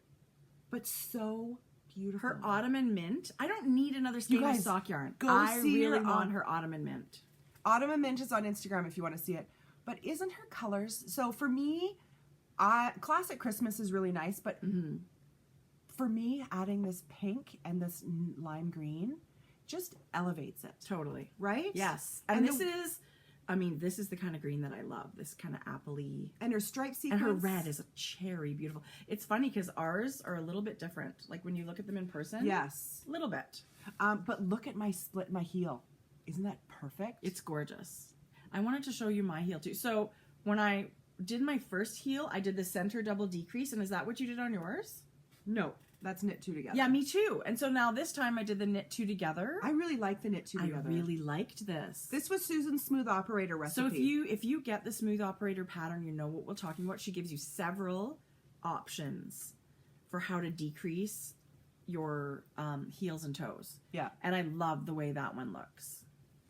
But so beautiful. Her Ottoman Mint. I don't need another skein of guys, sock yarn. go I see really her want her Ottoman Mint. Ottoman Mint is on Instagram if you want to see it. But isn't her colors... So for me, Classic Christmas is really nice. But for me, adding this pink and this lime green just elevates it. Totally. Right? Yes. And this is the kind of green that I love. This kind of apple-y. And her stripe sequence. And her red is a cherry beautiful. It's funny because ours are a little bit different. Like when you look at them in person. Yes. A little bit. But look at my split, my heel. Isn't that perfect? It's gorgeous. I wanted to show you my heel too. So when I did my first heel, I did the center double decrease. And is that what you did on yours? No. That's knit two together. Yeah, me too. And so now this time I did the knit two together. I really like the knit two together. I really liked this. This was Susan's smooth operator recipe. So if you get the smooth operator pattern, you know what we're talking about. She gives you several options for how to decrease your heels and toes. Yeah. And I love the way that one looks.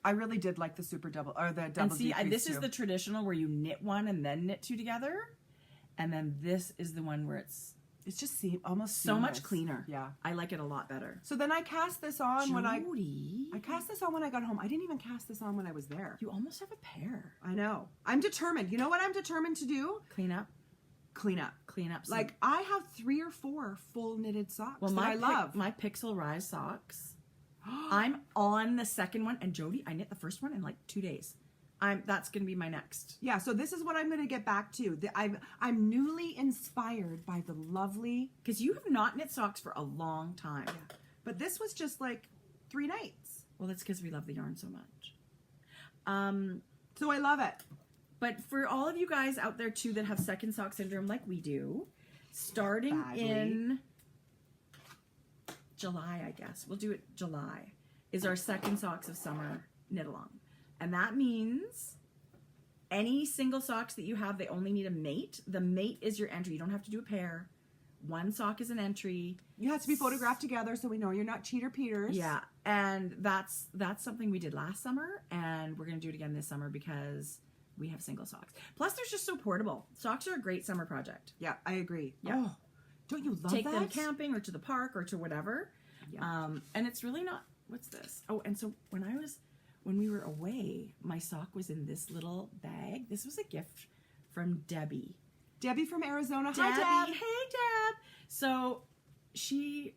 I really did like the super double or the double And see, decrease this too. is the traditional where you knit one and then knit two together. And then this is the one where it's just almost so much seamless. cleaner. Yeah. I like it a lot better. So then I cast this on when I Jodi. cast this on when I got home. I didn't even cast this on when I was there. You almost have a pair. I know. I'm determined. You know what I'm determined to do? Clean up. Clean up. Clean up. Like I have 3 or 4 full knitted socks that I love. My Pixel Rise socks. I'm on the second one, and Jodi, I knit the first one in like 2 days. That's gonna be my next. Yeah, so this is what I'm gonna get back to. I'm newly inspired by the lovely, because you have not knit socks for a long time. yeah. But this was just like 3 nights. Well, that's because we love the yarn so much. So I love it. But for all of you guys out there too that have second sock syndrome like we do, starting in July, I guess we'll do it. July is our second socks of summer knit along. And that means any single socks that you have, they only need a mate. The mate is your entry. You don't have to do a pair. One sock is an entry. You have to be photographed together so we know you're not Cheater Peters. Yeah, and that's something we did last summer, and we're going to do it again this summer because we have single socks. Plus, they're just so portable. Socks are a great summer project. Yeah, I agree. Yeah. Oh, don't you love Take that? them camping or to the park or to whatever. Yeah. And it's really not, what's this? Oh, and so when we were away, my sock was in this little bag. This was a gift from Debbie. Debbie from Arizona. Debbie, Hi, Deb. hey Deb. So she's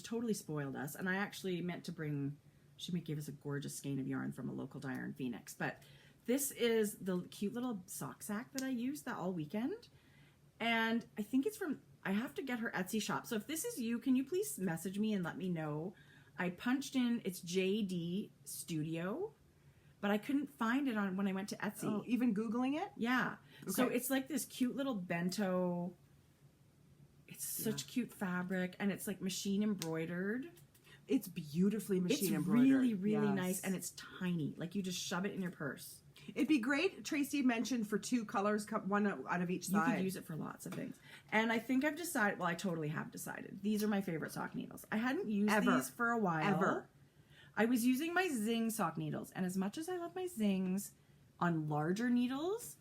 totally spoiled us, and I actually meant to bring. She gave us a gorgeous skein of yarn from a local dyer in Phoenix, but this is the cute little sock sack that I used all weekend, and I think it's from. I have to get her Etsy shop. So if this is you, can you please message me and let me know? I punched in it's JD Studio, but I couldn't find it when I went to Etsy. Oh, even Googling it? Yeah. Okay. So it's like this cute little bento. It's such cute fabric, and it's like machine embroidered. It's beautifully machine embroidered. It's really, really nice, and it's tiny. Like you just shove it in your purse. It'd be great, Tracie mentioned, for 2 colors, one out of each side. You could use it for lots of things. And I think I've decided, well, I totally have decided. These are my favorite sock needles. I hadn't used these for a while. Ever. I was using my Zing sock needles. And as much as I love my Zings on larger needles,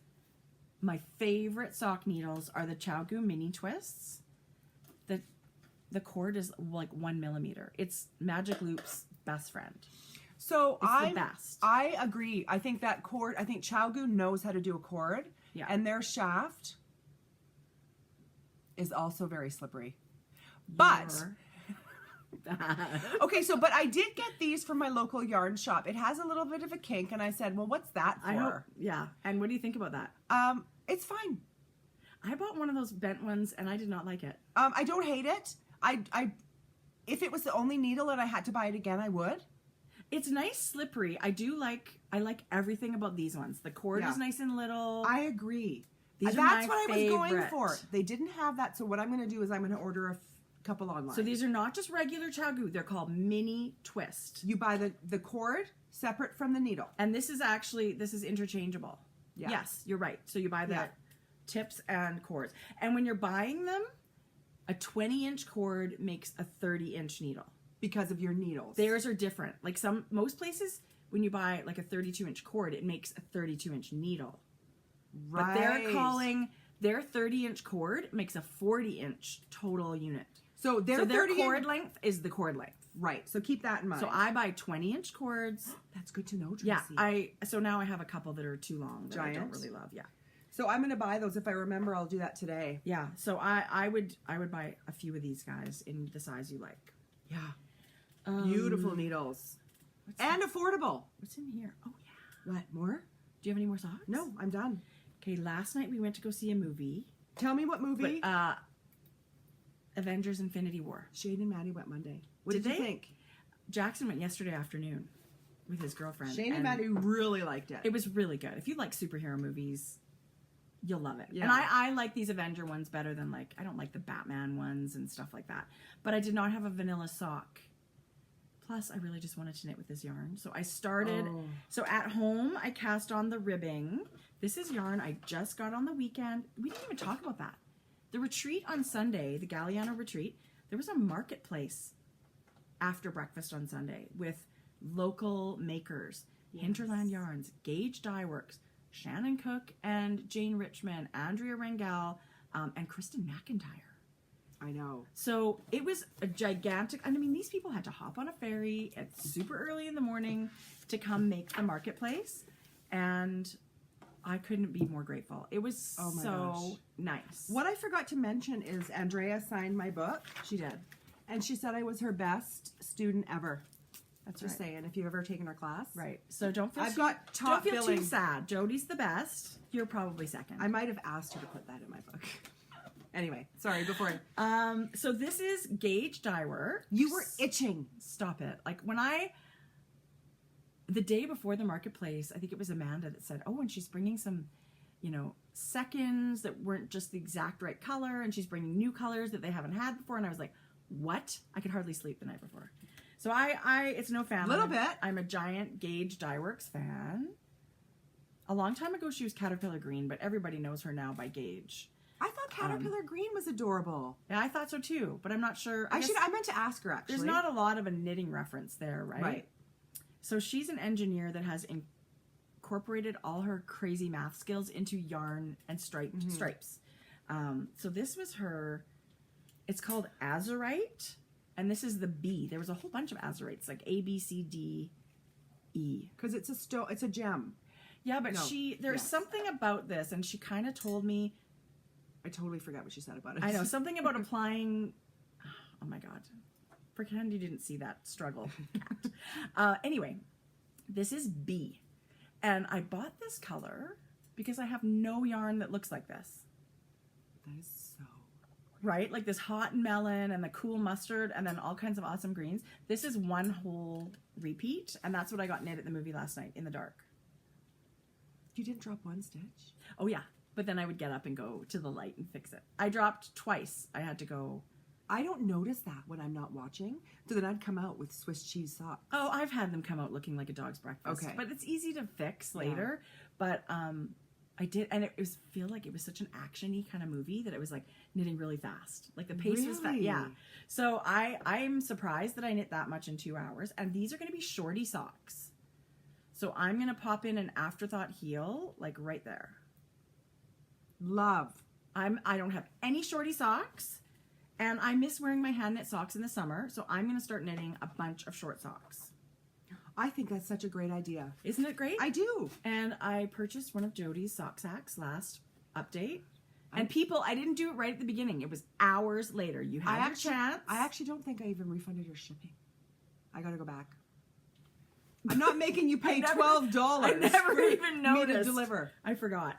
my favorite sock needles are the Chaogu Mini Twists. The cord is like 1 millimeter. It's Magic Loop's best friend. So it's the best. I agree. I think that cord, I think Chaogu knows how to do a cord. Yeah. And their shaft is also very slippery. But okay, but I did get these from my local yarn shop. It has a little bit of a kink, and I said, well, what's that for? I hope, yeah. And what do you think about that? It's fine. I bought one of those bent ones, and I did not like it. I don't hate it. If it was the only needle and I had to buy it again, I would. It's nice, slippery. I like everything about these ones. The cord is nice and little. I agree. These That's are what my I was going favorite. for. They didn't have that, so what I'm going to do is I'm going to order a couple online. So these are not just regular chagu. They're called mini twist. You buy the cord separate from the needle. And this is interchangeable. Yeah. Yes, you're right. So you buy the tips and cords. And when you're buying them, a 20-inch cord makes a 30-inch needle. Because of your needles. Theirs are different. Like most places, when you buy like a 32-inch cord, it makes a 32-inch needle. Right. But they're calling their 30-inch cord makes a 40-inch total unit. So their cord length is the cord length. Right. So keep that in mind. So I buy 20-inch cords. That's good to know, Tracie. Yeah. So now I have a couple that are too long that I don't really love. Yeah. So I'm going to buy those. If I remember, I'll do that today. Yeah. So I would buy a few of these guys in the size you like. Yeah. Beautiful needles. And affordable. What's in here? Oh, yeah. What, more? Do you have any more socks? No, I'm done. Okay, last night we went to go see a movie. Tell me what movie. But, Avengers Infinity War. Shane and Maddie went Monday. What did you think? Jackson went yesterday afternoon with his girlfriend. Shane and Maddie really liked it. It was really good. If you like superhero movies, you'll love it. Yeah. And I like these Avenger ones better than I don't like the Batman ones and stuff like that. But I did not have a vanilla sock. Plus, I really just wanted to knit with this yarn. So I started, so at home, I cast on the ribbing. This is yarn I just got on the weekend. We didn't even talk about that. The retreat on Sunday, the Galliano retreat, there was a marketplace after breakfast on Sunday with local makers, Hinterland Yarns, Gage Dye Works, Shannon Cook and Jane Richmond, Andrea Rangel, and Kristen McIntyre. I know. So it was a gigantic, I mean, these people had to hop on a ferry at super early in the morning to come make the marketplace. And I couldn't be more grateful. It was so nice. What I forgot to mention is Andrea signed my book. She did. And she said I was her best student ever. That's Just right. saying, if you've ever taken her class. Right. So don't feel top don't feel billing. too sad. Jodi's the best. You're probably second. I might have asked her to put that in my book. Anyway, sorry, before so this is Gage Dye Works. You were itching. Stop it. Like the day before the marketplace, I think it was Amanda that said, oh, and she's bringing some, seconds that weren't just the exact right color, and she's bringing new colors that they haven't had before. And I was like, what? I could hardly sleep the night before. So it's no fan. Little bit. I'm a giant Gage Dye Works fan. A long time ago, she was Caterpillar Green, but everybody knows her now by Gage. I thought Caterpillar Green was adorable. Yeah, I thought so too, but I'm not sure. I meant to ask her, actually. There's not a lot of a knitting reference there, right? Right. So she's an engineer that has incorporated all her crazy math skills into yarn and stripes. So this was her, it's called Azurite, and this is the B. There was a whole bunch of Azurites, like A, B, C, D, E. Because it's a gem. Yeah, but there's something about this, and she kind of told me, I totally forgot what she said about it. I know, something about applying, oh my God. Pretend you didn't see that struggle, cat. Anyway, this is B. And I bought this color because I have no yarn that looks like this. That is so... Right? Like this hot melon and the cool mustard and then all kinds of awesome greens. This is one whole repeat, and that's what I got knit at the movie last night in the dark. You didn't drop one stitch? Oh, yeah. But then I would get up and go to the light and fix it. I dropped twice. I had to go... I don't notice that when I'm not watching. So then I'd come out with Swiss cheese socks. Oh, I've had them come out looking like a dog's breakfast. Okay. But it's easy to fix later. But I did, and it feel like it was such an action-y kind of movie that it was like knitting really fast. Like the pace was fast. Yeah. So I'm surprised that I knit that much in 2 hours. And these are going to be shorty socks. So I'm going to pop in an afterthought heel, like right there. Love. I don't have any shorty socks, and I miss wearing my hand knit socks in the summer, so I'm going to start knitting a bunch of short socks. I think that's such a great idea. Isn't it great? I do. And I purchased one of Jodi's sock sacks last update. And people, I didn't do it right at the beginning. It was hours later. You had your chance. I actually don't think I even refunded your shipping. I got to go back. I'm not making you pay $12 I never even noticed. me to deliver. I forgot.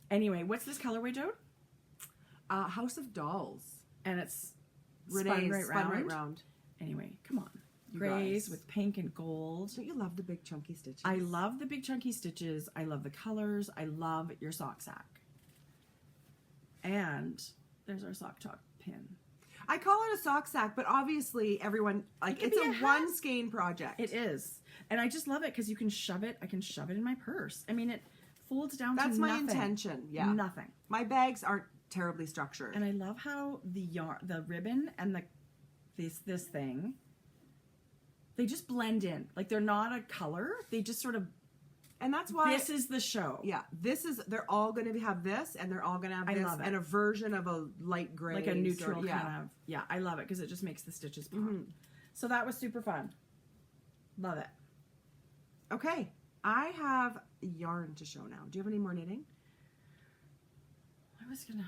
Anyway, what's this colorway, Jode? House of Dolls. And it's Renee's spun right round. round. Anyway, come on. You Grays guys. with pink and gold. Don't you love the big chunky stitches? I love the big chunky stitches. I love the colors. I love your sock sack. And there's our sock talk pin. I call it a sock sack, but obviously everyone, like, it's a one skein project. It is. And I just love it because you can shove it. I can shove it in my purse. I mean, it folds down That's to my nothing. intention. Yeah. Nothing. My bags aren't terribly structured. And I love how the ribbon and this thing, they just blend in. Like, they're not a color. They just sort of, and that's why this is the show. Yeah, they're all going to have this, and they're all going to have this, and a version of a light gray, like a neutral kind of. Yeah, I love it because it just makes the stitches pop. So that was super fun. Love it. Okay, I have yarn to show now. Do you have any more knitting? I don't know.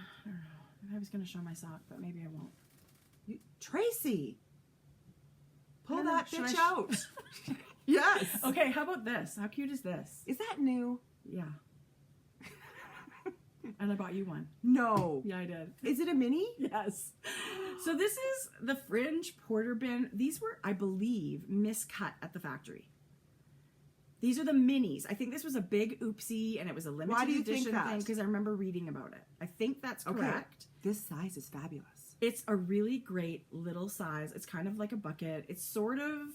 Maybe I was gonna show my sock, but maybe I won't. Tracie, pull No, that should bitch I out. Yes. Okay, how about this? How cute is this? Is that new? Yeah. And I bought you one. No. Yeah, I did. Is it a mini? Yes. So this is the fringe porter bin. These were, I believe, miscut at the factory. These are the minis. I think this was a big oopsie and it was a limited Why do you think edition that? thing because I remember reading about it. I think that's correct. Okay. This size is fabulous. It's a really great little size. It's kind of like a bucket. It's sort of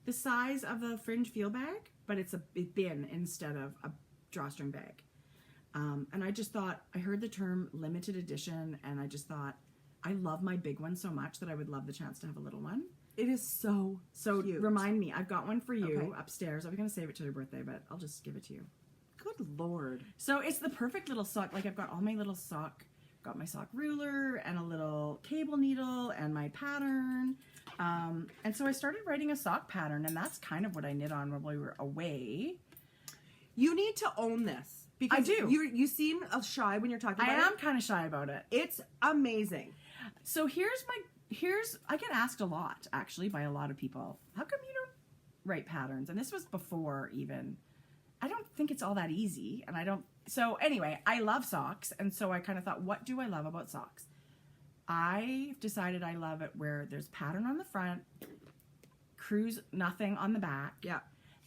the size of a fringe feel bag, but it's a bin instead of a drawstring bag. And I just thought, I heard the term limited edition, and I just thought, I love my big one so much that I would love the chance to have a little one. It is so cute. Remind me, I've got one for you Okay. upstairs. I was going to save it to your birthday, but I'll just give it to you. Good Lord. So it's the perfect little sock. Like, I've got all my little sock, got my sock ruler and a little cable needle and my pattern. And so I started writing a sock pattern, and that's kind of what I knit on while we were away. You need to own this. Because I do. You seem shy when you're talking about it. I am kind of shy about it. It's amazing. So I get asked a lot, actually, by a lot of people, how come you don't write patterns? And this was before even. I don't think it's all that easy. So anyway, I love socks. And so I kind of thought, what do I love about socks? I've decided I love it where there's pattern on the front, cruise nothing on the back. Yeah.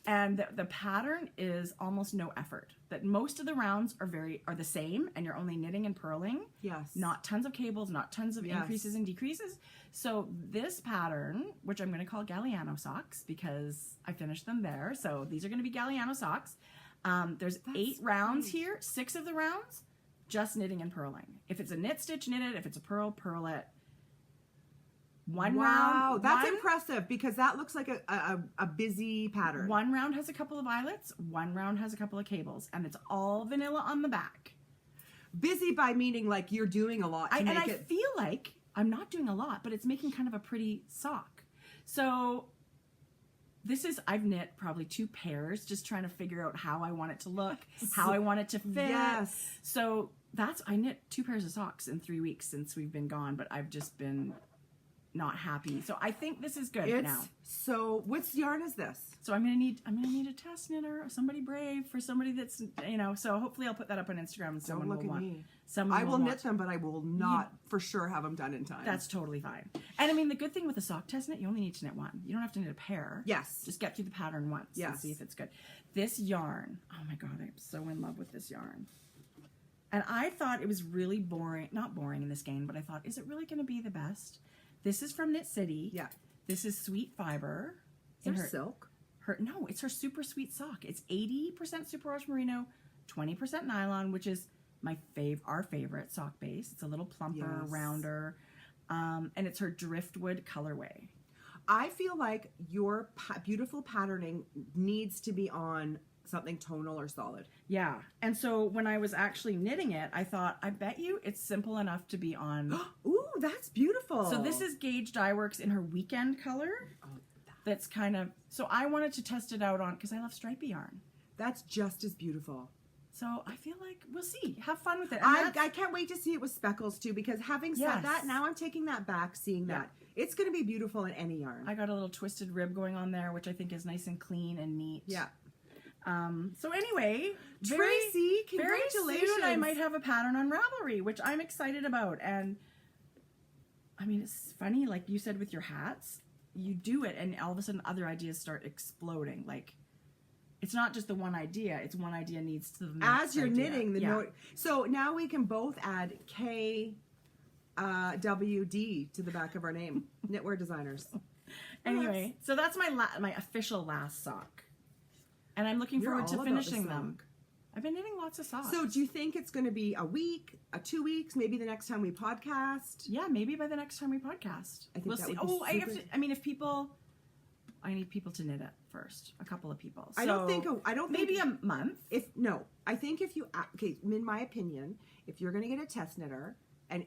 And the pattern is almost no effort. That most of the rounds are the same, and you're only knitting and purling. Yes. Not tons of cables, not tons of increases and decreases. So this pattern, which I'm going to call Galliano socks because I finished them there. So these are going to be Galliano socks. That's 8 rounds here. 6 of the rounds, just knitting and purling. If it's a knit stitch, knit it. If it's a purl, purl it. One round. That's impressive because that looks like a busy pattern. One round has a couple of eyelets, one round has a couple of cables, and it's all vanilla on the back. Busy by meaning like you're doing a lot to make I it. feel like I'm not doing a lot, but it's making kind of a pretty sock. So I've knit probably 2 pairs, just trying to figure out how I want it to look, how I want it to fit. Yes. So I knit 2 pairs of socks in 3 weeks since we've been gone, but I've just been not happy. So I think this is good now. So what's yarn is this? So I'm gonna need a test knitter, somebody brave, for somebody that's So hopefully I'll put that up on Instagram and someone Don't look will at want. me. Someone I will will knit want. them, but I will not for sure have them done in time. That's totally fine. And I mean, the good thing with a sock test knit, you only need to knit one. You don't have to knit a pair. Yes. Just get through the pattern once and see if it's good. This yarn, oh my God, I'm so in love with this yarn. And I thought it was really boring, not boring in this game, but I thought, is it really going to be the best? This is from Knit City. Yeah. This is Sweet Fiber. Is there silk? No, it's her super sweet sock. It's 80% superwash merino, 20% nylon, which is our favorite sock base. It's a little plumper, rounder, and it's her driftwood colorway. I feel like your beautiful patterning needs to be on something tonal or solid. Yeah, and so when I was actually knitting it, I thought, I bet you it's simple enough to be on. Ooh, that's beautiful. So this is Gauge Dye Works in her weekend color. That's kind of, so I wanted to test it out on, because I love stripy yarn. That's just as beautiful. So I feel like we'll see. Have fun with it. And I can't wait to see it with speckles too, because having said that, now I'm taking that back, seeing that. It's going to be beautiful in any yarn. I got a little twisted rib going on there, which I think is nice and clean and neat. Yeah. So anyway, Tracie, congratulations. Very soon I might have a pattern on Ravelry, which I'm excited about. And I mean, it's funny, like you said with your hats, you do it and all of a sudden other ideas start exploding. Like, it's not just the one idea, it's one idea needs to the next as you're idea. knitting the note. So now we can both add KWD to the back of our name. Knitwear designers. Anyway, so that's my official last sock. And I'm looking forward to finishing them. I've been knitting lots of socks. So do you think it's going to be a week, 2 weeks, maybe the next time we podcast? Yeah, maybe by the next time we podcast. I think we'll that see. would be I have to, I mean, if people, I need people to knit it first. A couple of people. So I don't think maybe a month. I think if you, okay, in my opinion, if you're going to get a test knitter and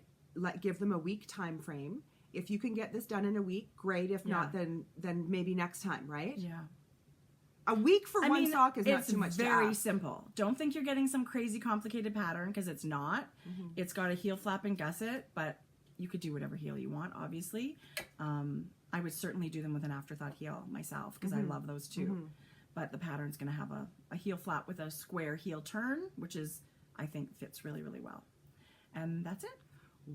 give them a week time frame, if you can get this done in a week, great. If not, then maybe next time, right? Yeah. A week for one sock is not too much. It's very simple. Don't think you're getting some crazy complicated pattern, because it's not. It's got a heel flap and gusset, but you could do whatever heel you want, obviously. I would certainly do them with an afterthought heel myself, because I love those too. But the pattern's going to have a heel flap with a square heel turn, which is, I think, fits really, really well. And that's it.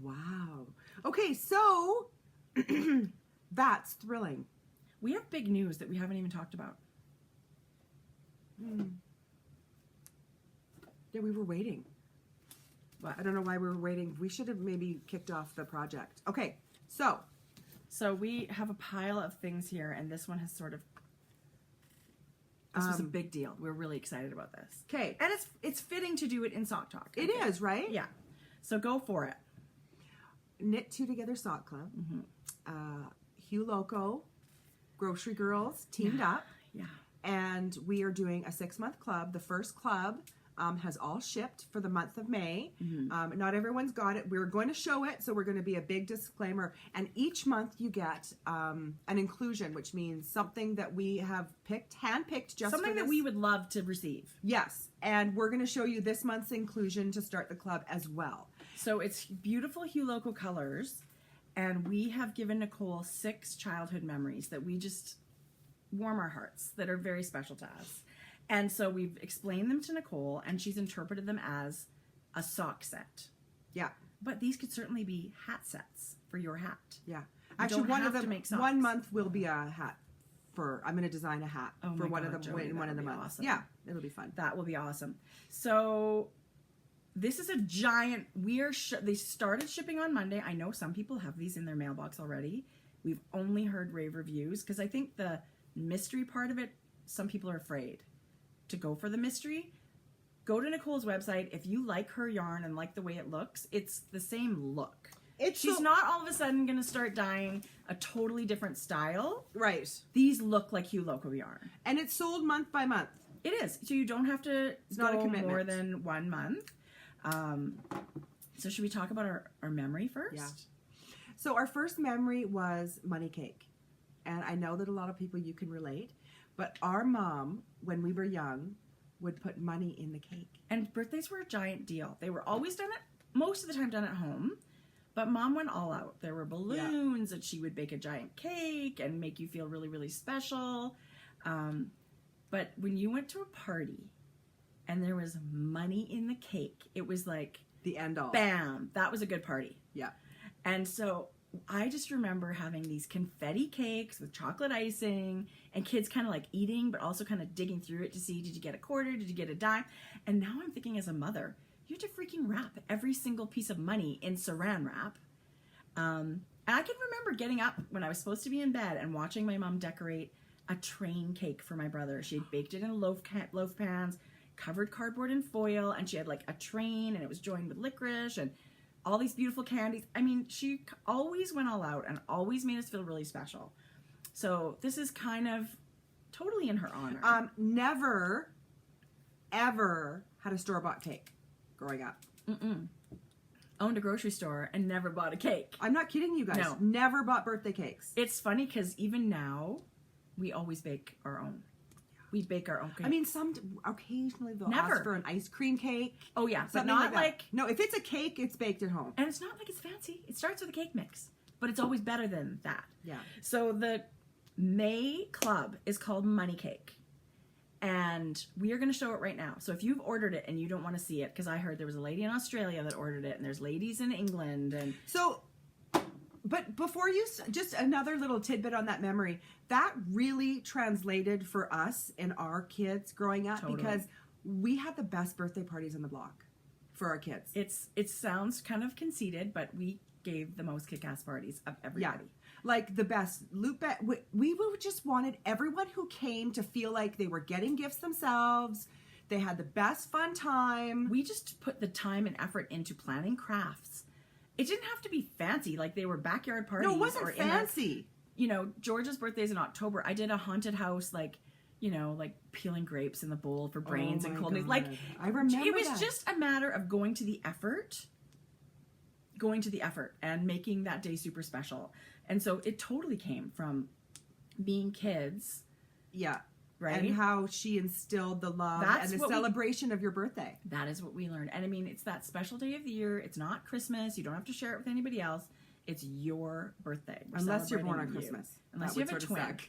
Wow. Okay, so that's thrilling. We have big news that we haven't even talked about. Yeah, we were waiting. But I don't know why we were waiting. We should have maybe kicked off the project. Okay, so we have a pile of things here, and this one has sort of, this was a big deal. We're really excited about this. Okay. And it's fitting to do it in Sock Talk. It is, right? Yeah. So go for it. Knit Two Together Sock Club. Hugh Loco, Grocery Girls teamed up. Yeah. And we are doing a 6-month club. The first club has all shipped for the month of May. Not everyone's got it. We're going to show it, so we're going to be a big disclaimer. And each month you get an inclusion, which means something that we have handpicked just something for this. that we would love to receive. Yes, and we're going to show you this month's inclusion to start the club as well. So it's beautiful Hugh Loco colors, and we have given Nicole 6 childhood memories that we just warm our hearts, that are very special to us. And so we've explained them to Nicole, and she's interpreted them as a sock set. Yeah. But these could certainly be hat sets for your hat. Yeah. Actually, one of them, one month will be a hat for, I'm going to design a hat for one of the months. Awesome. Yeah, it'll be fun. That will be awesome. So this is a giant, they started shipping on Monday. I know some people have these in their mailbox already. We've only heard rave reviews, because I think the mystery part of it, some people are afraid to go for the mystery. Go to Nicole's website. If you like her yarn and like the way it looks, it's the same look. She's not all of a sudden going to start dyeing a totally different style. Right. These look like Hugh Loco yarn. And it's sold month by month. It is. So you don't have to go more than 1 month. So should we talk about our memory first? Yeah. So our first memory was money cake. And I know that a lot of people, you can relate. But our mom, when we were young, would put money in the cake. And birthdays were a giant deal. They were always most of the time done at home. But Mom went all out. There were balloons, and she would bake a giant cake and make you feel really, really special. But when you went to a party and there was money in the cake, it was like the end all. Bam! That was a good party. Yeah. And so I just remember having these confetti cakes with chocolate icing, and kids kind of like eating, but also kind of digging through it to see, did you get a quarter? Did you get a dime? And now I'm thinking, as a mother, you have to freaking wrap every single piece of money in saran wrap. And I can remember getting up when I was supposed to be in bed and watching my mom decorate a train cake for my brother. She had baked it in loaf pans, covered cardboard in foil, and she had like a train, and it was joined with licorice and all these beautiful candies. I mean, she always went all out and always made us feel really special. So this is kind of totally in her honor. Never, ever had a store-bought cake growing up. Owned a grocery store and never bought a cake. I'm not kidding you guys. No. Never bought birthday cakes. It's funny because even now, we always bake our own. We bake our own cake. I mean, occasionally they'll Never. ask for an ice cream cake. Oh yeah, but Something not that. like. No, if it's a cake, it's baked at home. And it's not like it's fancy. It starts with a cake mix, but it's always better than that. Yeah. So the May club is called Money Cake. And we are going to show it right now. So if you've ordered it and you don't want to see it, because I heard there was a lady in Australia that ordered it, and there's ladies in England. And So, but before you, just another little tidbit on that memory, that really translated for us and our kids growing up Totally. because we had the best birthday parties on the block for our kids. it sounds kind of conceited, but we gave the most kick-ass parties of everybody. Like the best loop. We just wanted everyone who came to feel like they were getting gifts themselves. They had the best fun time. We just put the time and effort into planning crafts. It didn't have to be fancy, like they were backyard parties. No, it wasn't or fancy. George's birthday's in October. I did a haunted house, like peeling grapes in the bowl for brains and cold news. Like, I remember it was that. just a matter of going to the effort and making that day super special. And so it totally came from being kids. Yeah. Right? And how she instilled the love That's and the celebration of your birthday. That is what we learned. And I mean, it's that special day of the year. It's not Christmas. You don't have to share it with anybody else. It's your birthday. We're Unless you're born on celebrating you. Christmas. Unless That you would have a sort of twin. suck.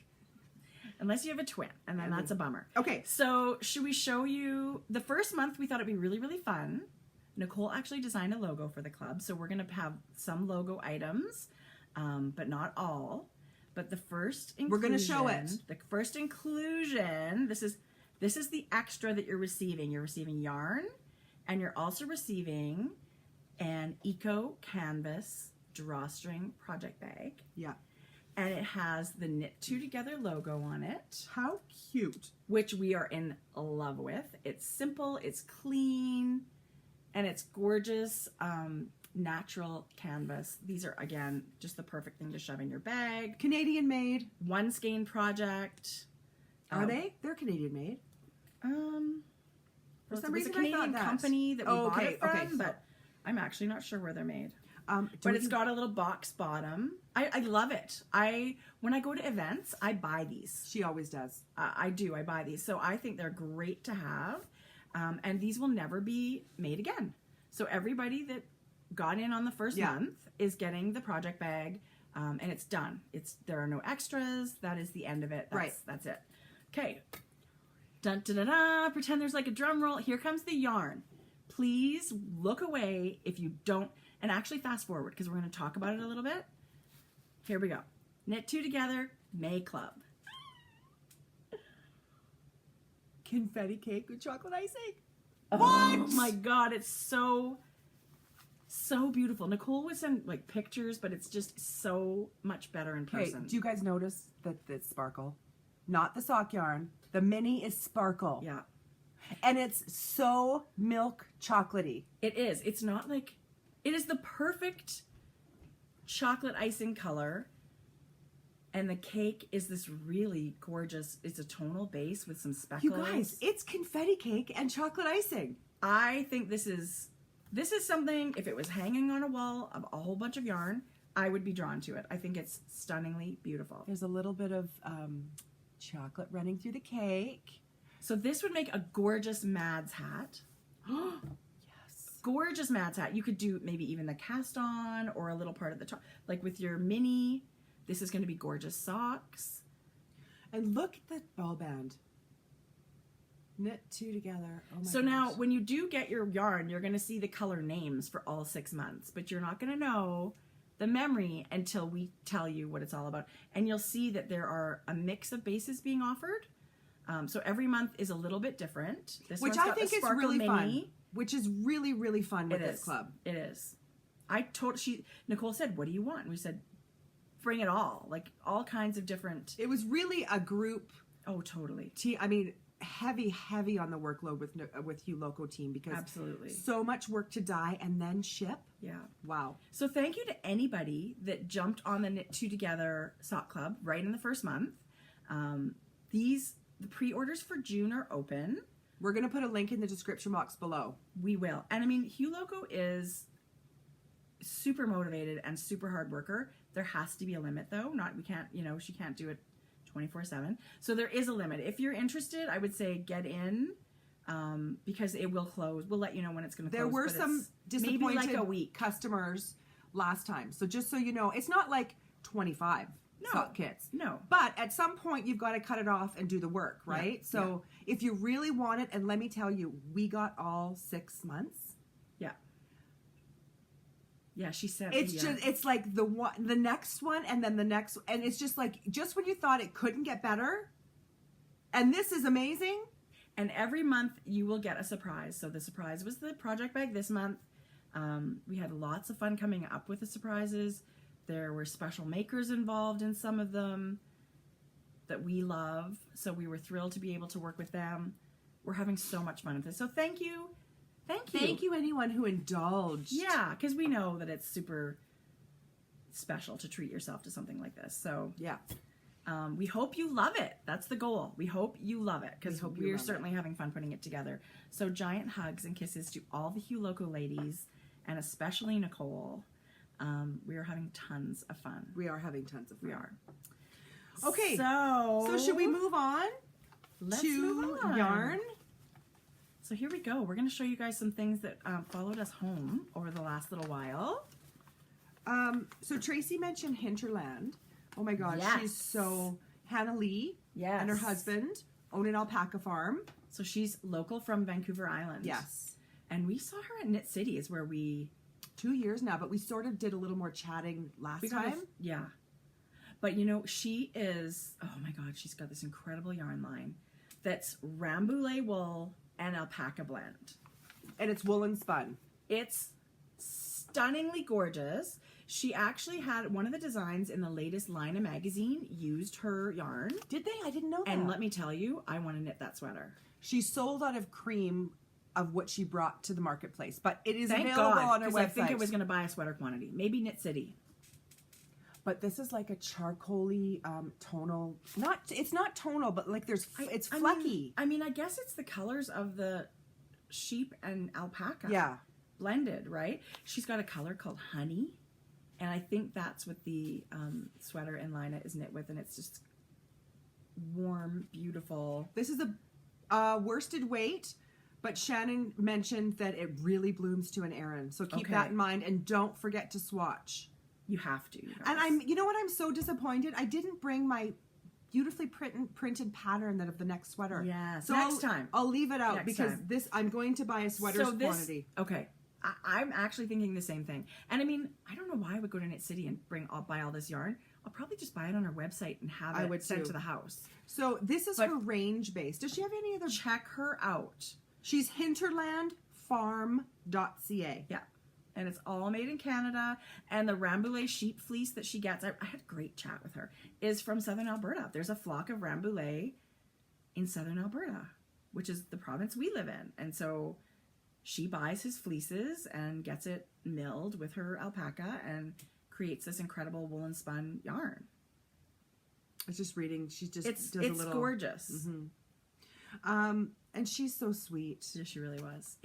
Unless you have a twin. And then that's a bummer. Okay. So should we show you the first month? We thought it'd be really, really fun. Nicole actually designed a logo for the club. So we're going to have some logo items, but not all. But the first inclusion, We're going to show it. The first inclusion, this is the extra that you're receiving. You're receiving yarn, and you're also receiving an eco canvas drawstring project bag. Yeah. And it has the Knit Two Together logo on it, How cute. which we are in love with. It's simple, it's clean, and it's gorgeous. Natural canvas. These are, again, just the perfect thing to shove in your bag. Canadian made. One skein project. Are they? They're Canadian made. For For some it was reason a Canadian I thought that. company that we bought it from, okay, so- but I'm actually not sure where they're made. But But it's got a little box bottom. I love it. When I go to events, I buy these. She always does. I do. I buy these. So I think they're great to have. And these will never be made again. So everybody that got in on the first month is getting the project bag, and it's done. There are no extras. That is the end of it. That's it. Okay. Dun, dun, dun, dun. Pretend there's like a drum roll. Here comes the yarn. Please look away if you don't, and actually fast forward because we're going to talk about it a little bit. Here we go. Knit Two Together, May Club. Confetti cake with chocolate icing. Oh my God, it's so beautiful. Nicole would send like pictures, but it's just so much better in Hey, person. do you guys notice that it's sparkle? Not the sock yarn. The mini is sparkle. Yeah, And it's so milk chocolatey. it is. It's not like, it is the perfect chocolate icing color. And the cake is this really gorgeous, it's a tonal base with some speckles. You guys, it's confetti cake and chocolate icing. I think this is something, if it was hanging on a wall of a whole bunch of yarn, I would be drawn to it. I think it's stunningly beautiful. There's a little bit of chocolate running through the cake. So this would make a gorgeous Mads hat. Yes. Gorgeous Mads hat. You could do maybe even the cast on or a little part of the top. Like with your mini, this is going to be gorgeous socks. And look at the ball band. Knit two together. Oh my So gosh. now when you do get your yarn, you're going to see the color names for all 6 months, but you're not going to know the memory until we tell you what it's all about. And you'll see that there are a mix of bases being offered. So every month is a little bit different. This Which one's I got think the is Sparkle really Mini. fun. Which is really, really fun with It this is. club. It is. Nicole said, what do you want? And we said, bring it all. Like all kinds of different. It was really a group Oh, totally. team. I mean, heavy on the workload with Hugh Loco team because Absolutely. so much work to dye and then ship. Yeah. Wow. So thank you to anybody that jumped on the Knit Two Together sock club right in the first month. The pre-orders for June are open. We're going to put a link in the description box below. We will. And I mean, Hugh Loco is super motivated and super hard worker. There has to be a limit though. She can't do it 24/7. So there is a limit. If you're interested, I would say get in, because it will close. We'll let you know when it's going to close. There were but some it's disappointed maybe like a week. customers last time. So just so you know, it's not like 25 sock kits. No. But at some point, you've got to cut it off and do the work, right? Yeah. So if you really want it, and let me tell you, we got all 6 months. Yeah. Yeah, she said. It's like the next one, and then the next, and it's just like, just when you thought it couldn't get better, and this is amazing. And every month you will get a surprise. So the surprise was the project bag this month. We had lots of fun coming up with the surprises. There were special makers involved in some of them that we love. So we were thrilled to be able to work with them. We're having so much fun with this. So thank you. Thank you, anyone who indulged. Yeah, because we know that it's super special to treat yourself to something like this. So yeah. We hope you love it. That's the goal. We hope you love it, because we're certainly having fun putting it together. So giant hugs and kisses to all the Loco ladies, and especially Nicole. We are having tons of fun. We are having tons of fun. We are. Okay. So should we move on let's to move on. yarn? So here we go. We're going to show you guys some things that followed us home over the last little while. So Tracie mentioned Hinterland. Oh my God, Yes. she's so... Hannah Lee Yes. and her husband own an alpaca farm. So she's local from Vancouver Island. Yes. And we saw her at Knit City is where we... 2 years now, but we sort of did a little more chatting last time. Yeah. But you know, she is... Oh my God, she's got this incredible yarn line that's Rambouillet wool and alpaca blend. And it's woolen spun. It's stunningly gorgeous. She actually had one of the designs in the latest Lina magazine used her yarn. Did they? I didn't know that. And let me tell you, I want to knit that sweater. She sold out of cream of what she brought to the marketplace, but it is Thank available God, on her website. I think it was going to buy a sweater quantity. Maybe Knit City. But this is like a charcoaly tonal. It's not tonal, but like it's flecky. I mean, I guess it's the colors of the sheep and alpaca. Yeah. Blended, right? She's got a color called Honey. And I think that's what the sweater in Lina is knit with. And it's just warm, beautiful. This is a worsted weight, but Shannon mentioned that it really blooms to an Aran. So keep that in mind, and don't forget to swatch. You have to. And you know what? I'm so disappointed. I didn't bring my beautifully printed pattern of the next sweater. Yes. So next time. I'll leave it out Next because time. I'm going to buy a sweater's quantity. Okay. I'm actually thinking the same thing. And I mean, I don't know why I would go to Knit City and buy all this yarn. I'll probably just buy it on her website and have it sent to the house. So this is her range base. Does she have any other? Check her out. She's hinterlandfarm.ca. Yeah. And it's all made in Canada. And the Rambouillet sheep fleece that she gets, I had a great chat with her, is from Southern Alberta. There's a flock of Rambouillet in Southern Alberta, which is the province we live in. And so she buys his fleeces and gets it milled with her alpaca and creates this incredible woolen spun yarn. I was just reading. She just it's does a little... gorgeous. Mm-hmm. And she's so sweet. Yeah, she really was.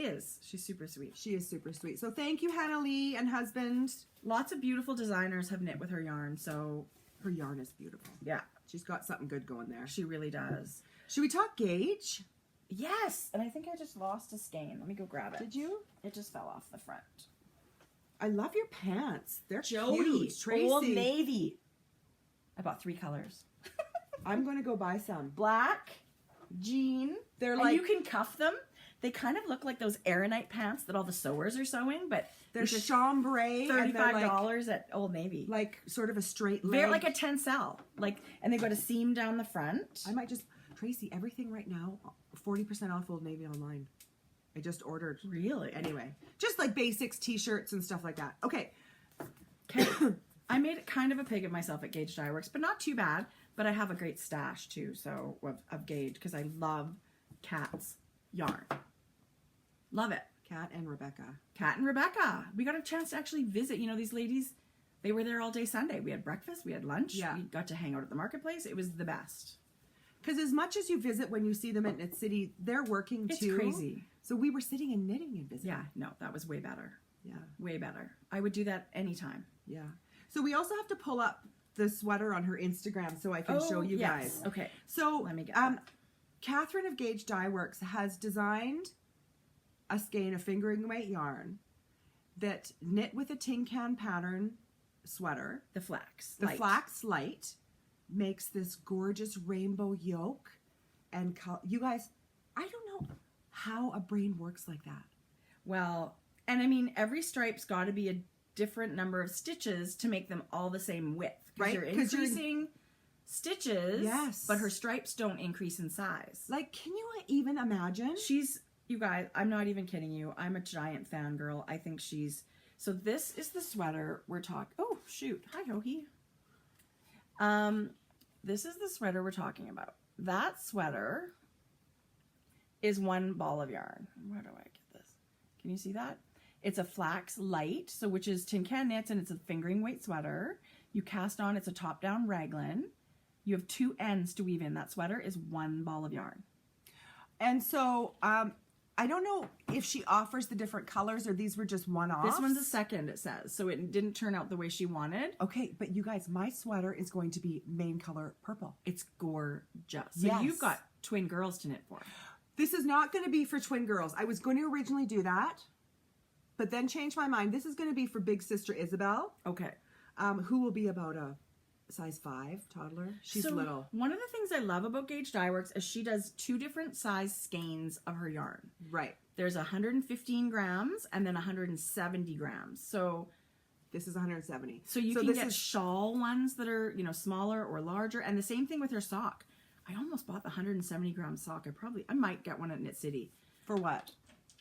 She's super sweet. She is super sweet. So thank you, Hannah Lee and husband. Lots of beautiful designers have knit with her yarn, so... Her yarn is beautiful. Yeah. She's got something good going there. She really does. Should we talk gauge? Yes! And I think I just lost a skein. Let me go grab it. Did you? It just fell off the front. I love your pants. They're Jodi, cute. Tracie. Old Navy. I bought 3 colors. I'm going to go buy some. Black, jean. They're and like... you can cuff them. They kind of look like those Aranite pants that all the sewers are sewing, but they're chambray. $35 at Old Navy. Like sort of a straight leg. They're like a tencel. And they've got a seam down the front. I might just... Tracie, everything right now, 40% off Old Navy online. I just ordered. Really? Anyway. Just like basics, t-shirts, and stuff like that. Okay. I made it kind of a pig of myself at Gauge Dye Works, but not too bad. But I have a great stash, too, so of Gauge, because I love Kat's yarn. Love it. Kat and Rebecca. Kat and Rebecca. We got a chance to actually visit. You know, these ladies, they were there all day Sunday. We had breakfast. We had lunch. Yeah. We got to hang out at the marketplace. It was the best. Because as much as you visit when you see them at Knit City, they're working too. It's crazy. So we were sitting and knitting and visiting. Yeah, no, that was way better. Yeah. Way better. I would do that anytime. Yeah. So we also have to pull up the sweater on her Instagram so I can show you guys. Okay. So Let me get that. Catherine of Gage Dye Works has designed a skein of fingering weight yarn that knit with a tin can pattern sweater. The flax. The light. flax light makes this gorgeous rainbow yoke. And you guys, I don't know how a brain works like that. Well, and I mean, every stripe's got to be a different number of stitches to make them all the same width. Right? You're increasing stitches, Yes. but her stripes don't increase in size. Like, can you even imagine? You guys, I'm not even kidding you. I'm a giant fangirl. I think so this is the sweater we're talking, oh, shoot. Hi, Hohi. This is the sweater we're talking about. That sweater is one ball of yarn. Where do I get this? Can you see that? It's a flax light, so which is tin can knits, and it's a fingering weight sweater. You cast on, it's a top-down raglan. You have 2 ends to weave in. That sweater is one ball of yarn. And so, I don't know if she offers the different colors or these were just one-offs. This one's a second, it says, so it didn't turn out the way she wanted. Okay, but you guys, my sweater is going to be main color purple. It's gorgeous. So Yes. you've got twin girls to knit for. This is not going to be for twin girls. I was going to originally do that, but then changed my mind. This is going to be for big sister Isabel, Okay. who will be about a size 5 toddler. She's So little. One of the things I love about Gage Dye Works is she does 2 different size skeins of her yarn. Right. There's 115 grams and then 170 grams. So This is 170. you can get shawl ones that are, smaller or larger. And the same thing with her sock. I almost bought the 170 gram sock. I might get one at Knit City. For what?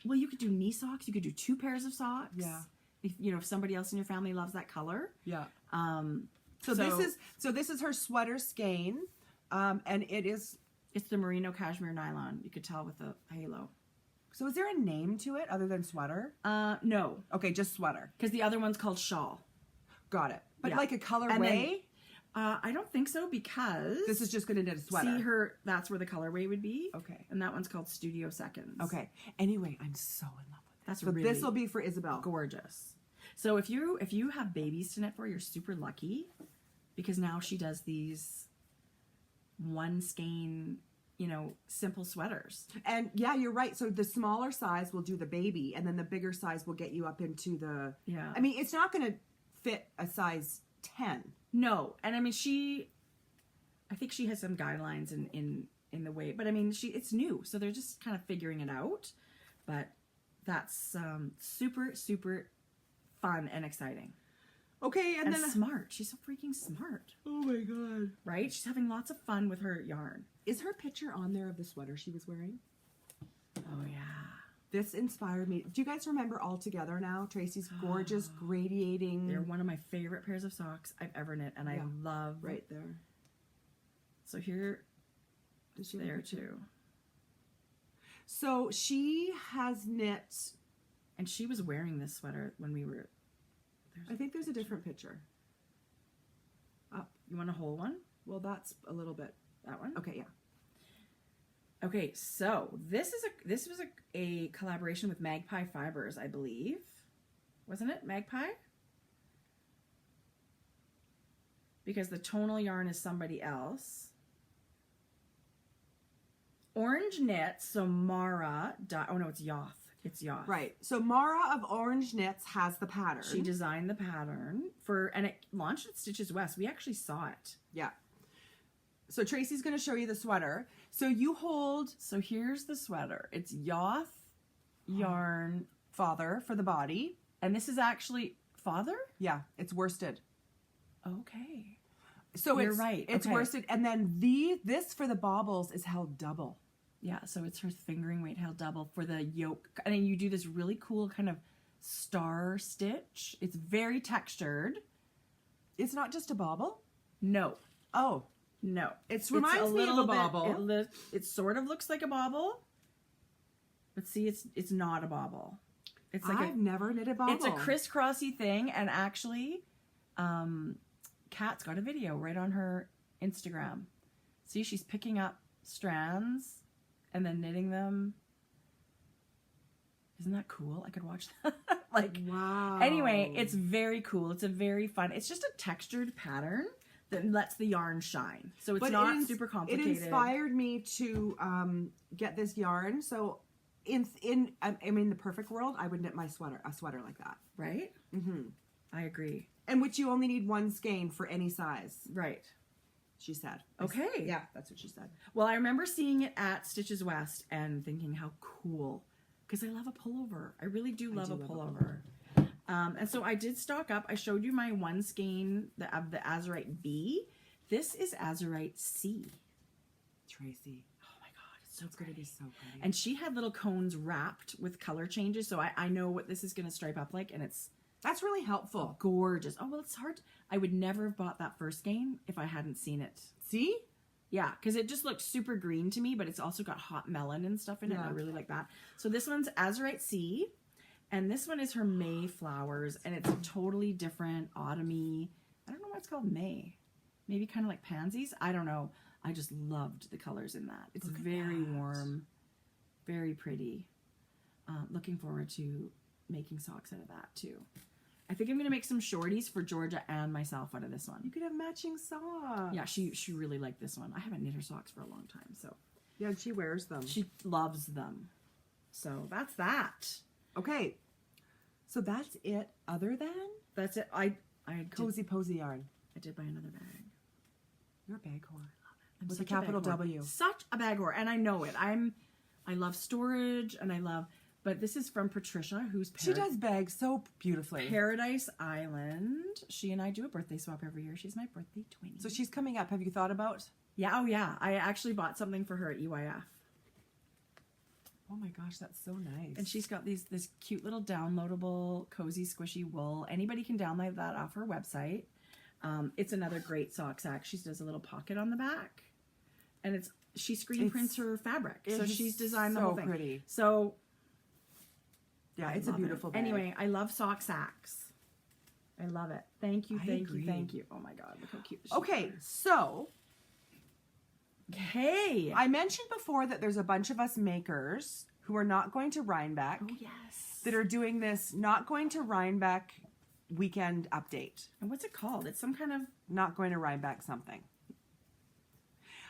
Well, you could do knee socks. You could do 2 pairs of socks. Yeah. If somebody else in your family loves that color. Yeah. So This is her sweater skein, and it's the merino cashmere nylon. You could tell with the halo. So is there a name to it other than sweater? No, Okay, just sweater. because the other one's called shawl. Got it. But Yeah. like a And colorway? then- I don't think so because This is just going to knit a sweater. see that's where the colorway would be. Okay. And that one's called Studio Seconds. Okay. Anyway, I'm so in love with That's it. So really this will be for Isabel. gorgeous. So if you have babies to knit for, you're super lucky because now she does these one skein, simple sweaters. And yeah, you're right. So the smaller size will do the baby, and then the bigger size will get you up into the. Yeah. I mean, it's not going to fit a size 10. No, and I mean I think she has some guidelines in the way, but I mean it's new, so they're just kind of figuring it out. But that's super super fun and exciting. Okay, and then smart. She's so freaking smart, oh my god, right? She's having lots of fun with her yarn. is her picture on there of the sweater she was wearing? Oh yeah. This inspired me. Do you guys remember All Together Now? Tracie's gorgeous gradiating. They're one of my favorite pairs of socks I've ever knit, and I love right there. So here, Does she have a there picture? too. So she has knit. And she was wearing this sweater when we were. I think there's a different picture. Up. You want a whole one? Well, that's a little bit. That one? Okay, yeah. Okay, so this was a collaboration with Magpie Fibers, I believe. Wasn't it Magpie? Because the tonal yarn is somebody else. Orange Knits, so Mara, oh no, it's Yoth. It's Yoth. Right. So Mara of Orange Knits has the pattern. She designed the pattern and it launched at Stitches West. We actually saw it. Yeah. So Tracie's going to show you the sweater. So you hold. So here's the sweater. It's Yoth yarn. Father for the body. And this is actually father? Yeah, it's worsted. Okay. So You're it's right. It's Okay. worsted, and then this for the baubles is held double. Yeah, so it's her fingering weight held double for the yoke. And then you do this really cool kind of star stitch. It's very textured. It's not just a bauble. No. Oh, No. it reminds me of a bauble. It sort of looks like a bauble. But see, it's not a bauble. It's like I've never knit a bauble. It's a crisscrossy thing, and actually, Kat's got a video right on her Instagram. See, she's picking up strands and then knitting them. Isn't that cool? I could watch that. Wow. Anyway, it's very cool. It's a very fun. It's just a textured pattern that lets the yarn shine. So it's But not super complicated. It inspired me to get this yarn. So in the perfect world, I would knit a sweater like that. Right? Mm-hmm. I agree. And which you only need one skein for any size. Right. She said. Okay. Yeah, that's what she said. Well, I remember seeing it at Stitches West and thinking how cool, because I love a pullover. I really do love a pullover. And so I did stock up. I showed you my one skein of the Azurite B. This is Azurite C. Tracie. Oh my God, it's going to be so pretty. And she had little cones wrapped with color changes, so I know what this is going to stripe up like, and that's really helpful. Gorgeous. Oh, well, it's hard. I would never have bought that first skein if I hadn't seen it. See? Yeah, because it just looks super green to me, but it's also got hot melon and stuff in it. And I really like that. So this one's Azurite C, and this one is her May flowers, and it's a totally different autumny. I don't know why it's called May. Maybe kind of like pansies. I don't know. I just loved the colors in that. It's very warm, very pretty. Looking forward to making socks out of that too. I think I'm going to make some shorties for Georgia and myself out of this one. You could have matching socks. Yeah, she really liked this one. I haven't knit her socks for a long time, so. Yeah, and she wears them. She loves them. So that's that. Okay. So that's it. Other than? That's it. I Cozy Posy yarn. I did buy another bag. You're a bag whore. I'm With a such capital bag whore. W. Such a bag whore. And I know it. I love storage and I love, but this is from Patricia, who's she does bags so beautifully. Paradise Island. She and I do a birthday swap every year. She's my birthday twin. So she's coming up. Have you thought about? Yeah. Oh yeah. I actually bought something for her at EYF. Oh my gosh, that's so nice. And she's got this cute little downloadable cozy squishy wool. Anybody can download that off her website. It's another great sock sack. She does a little pocket on the back, and she screen prints her fabric. So she's designed the whole thing. Pretty. So yeah, it's a beautiful bag. Anyway, I love sock sacks. I love it. Thank you, thank you. Oh my God, look how cute. Okay, so okay. I mentioned before that there's a bunch of us makers who are not going to Rhinebeck. Oh yes. That are doing this not going to Rhinebeck weekend update. And what's it called? It's some kind of not going to Rhinebeck something.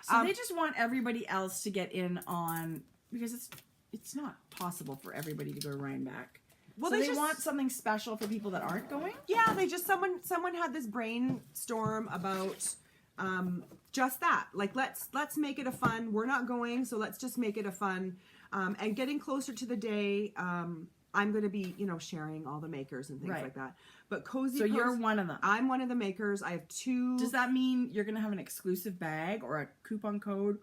So they just want everybody else to get in on, because it's not possible for everybody to go to Rhinebeck. Well, so they want something special for people that aren't going? Yeah, they just someone had this brainstorm about just that. Like let's make it a fun. We're not going, so let's just make it a fun. And getting closer to the day, I'm going to be, sharing all the makers and things like that. But Cozy. So you're one of them. I'm one of the makers. I have two. Does that mean you're going to have an exclusive bag or a coupon code,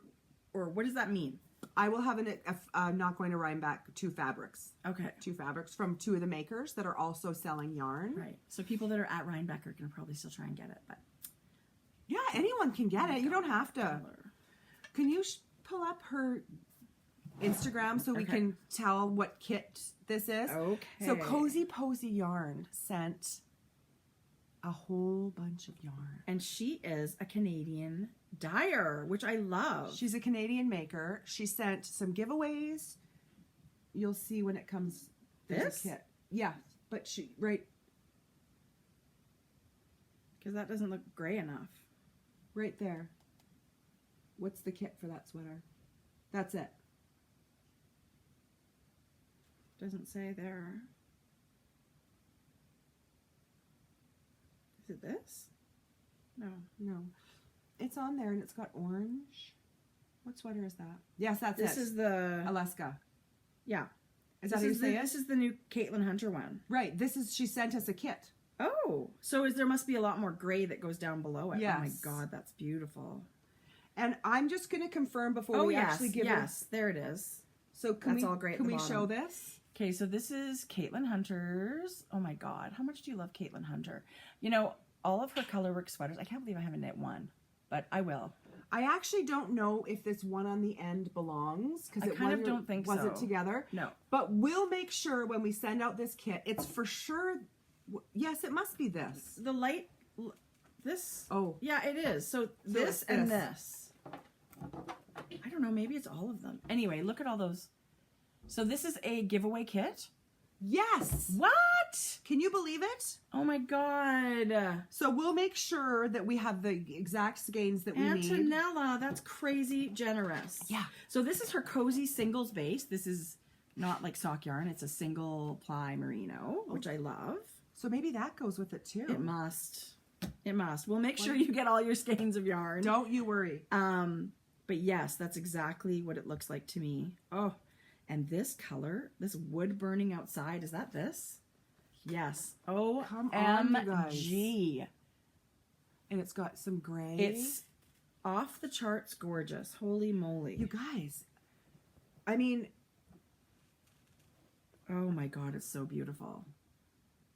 or what does that mean? I will have not going to Rhinebeck 2 fabrics. Okay. 2 fabrics from 2 of the makers that are also selling yarn. Right. So people that are at Rhinebeck are going to probably still try and get it, but. Yeah, anyone can get it. You don't have to. Can you pull up her Instagram so we can tell what kit this is? Okay. So Cozy Posy Yarn sent a whole bunch of yarn. And she is a Canadian dyer, which I love. She's a Canadian maker. She sent some giveaways. You'll see when it comes. This? A kit. Yeah, but right. Because that doesn't look gray enough. Right there. What's the kit for that sweater? That's it. Doesn't say there. Is it this? No. No. It's on there and it's got orange. What sweater is that? Yes, that's This is the Alaska. Yeah. Is that how you say it? This is the new Caitlin Hunter one. Right. She sent us a kit. Oh. So there must be a lot more gray that goes down below it. Yes. Oh my God, that's beautiful. And I'm just going to confirm before we actually give it. Yes, there it is. So all great. Can we show this? Okay, so this is Caitlin Hunter's. Oh my God, how much do you love Caitlin Hunter? All of her colorwork sweaters. I can't believe I haven't knit one, but I will. I actually don't know if this one on the end belongs because it don't think wasn't so. together. No, but we'll make sure when we send out this kit, it's for sure. Yes, it must be this. The light. This. Oh, yeah, it is. So this and this. I don't know. Maybe it's all of them. Anyway, look at all those. So this is a giveaway kit. Yes. What? Can you believe it? Oh my God. So we'll make sure that we have the exact skeins that we need. Antonella, that's crazy generous. Yeah. So this is her cozy singles base. This is not like sock yarn. It's a single ply merino, which I love. So maybe that goes with it too. It must. It must. We'll make sure you get all your skeins of yarn. Don't you worry. But yes, that's exactly what it looks like to me. Oh, and this color, this wood burning outside, is that this? Yes. Oh, Come on, you OMG. And it's got some gray. It's off the charts gorgeous. Holy moly. You guys, I mean, oh my God, it's so beautiful.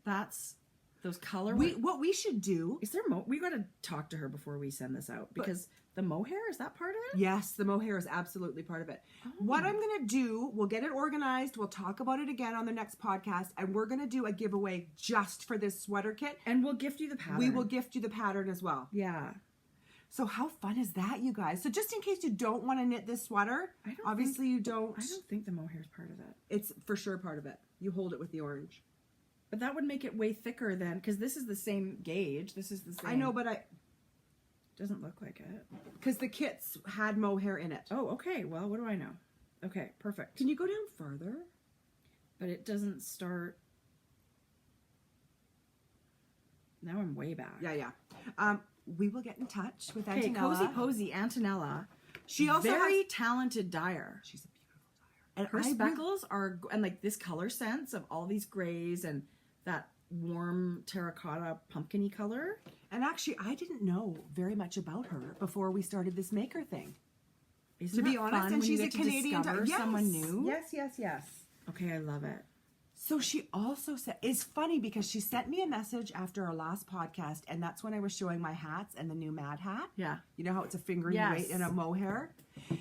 That's those color. what we should do. Is there we got to talk to her before we send this out because the mohair, is that part of it? Yes, the mohair is absolutely part of it. Oh. What I'm going to do, we'll get it organized. We'll talk about it again on the next podcast. And we're going to do a giveaway just for this sweater kit. And we'll gift you the pattern. We will gift you the pattern as well. Yeah. So how fun is that, you guys? So just in case you don't want to knit this sweater, I don't think the mohair is part of it. It's for sure part of it. You hold it with the orange. But that would make it way thicker then, because this is the same gauge. This is the same. I know, but doesn't look like it. Because the kits had mohair in it. Oh, okay. Well, what do I know? Okay, perfect. Can you go down further? But it doesn't start. Now I'm way back. Yeah. We will get in touch with Antonella. Okay, Cozy Posy, Antonella. She also very talented dyer. She's a beautiful dyer. And her speckles are, and like this color sense of all these grays and that warm terracotta pumpkin-y color. And actually, I didn't know very much about her before we started this maker thing. Isn't to be that honest, fun and when she's you a get to Canadian discover someone new? Yes. Okay, I love it. So she also said, it's funny because she sent me a message after our last podcast, and that's when I was showing my hats and the new Mad hat. Yeah. You know how it's a fingering Yes. weight and a mohair?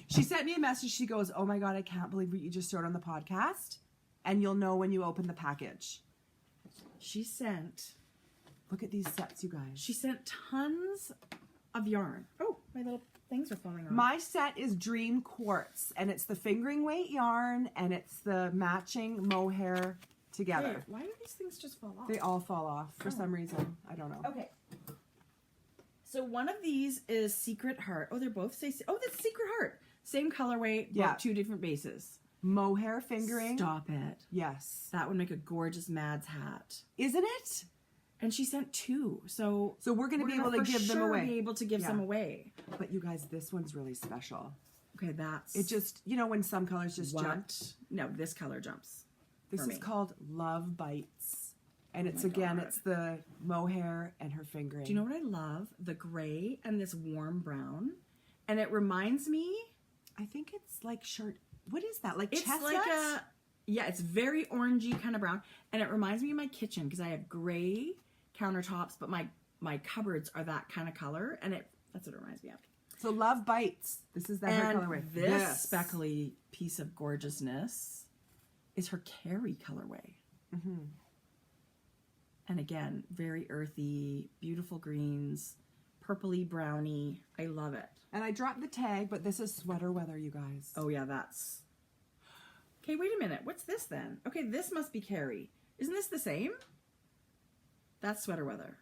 She sent me a message. She goes, oh my God, I can't believe what you just showed on the podcast. And you'll know when you open the package. She sent, Look at these sets, you guys. she sent tons of yarn. Oh, my little things are falling off. My set is Dream Quartz, and it's the fingering weight yarn, and it's the matching mohair together. Wait, why do these things just fall off? They all fall off for some reason. I don't know. Okay. So one of these is Secret Heart. Oh, they're both say. Oh, that's Secret Heart. Same colorway, Yeah. but two different bases. Mohair fingering. Stop it. Yes. That would make a gorgeous Mads hat. Isn't it? And she sent two, so we're going to be able to give them away. Be able to give Yeah. some away. But you guys, this one's really special. Okay, that's It just, you know, when some colors just what? jump. No, this color jumps. This for is me. called Love Bites. And it's my again, God. it's the mohair and her fingering. Do you know what I love? The gray and this warm brown, and it reminds me. I think it's like shirt. What is that? Like It's chestnut? like a yeah. It's very orangey kind of brown, and it reminds me of my kitchen because I have gray countertops, but my cupboards are that kind of color, and that's what it reminds me of. So Love Bites. This is that her colorway. And this speckly piece of gorgeousness is her Carrie colorway. Mm-hmm. And again, very earthy, beautiful greens, purpley browny. I love it. And I dropped the tag, but this is sweater weather, you guys. Oh yeah, that's. Okay, wait a minute. What's this then? Okay, this must be Carrie. Isn't this the same? That's sweater weather.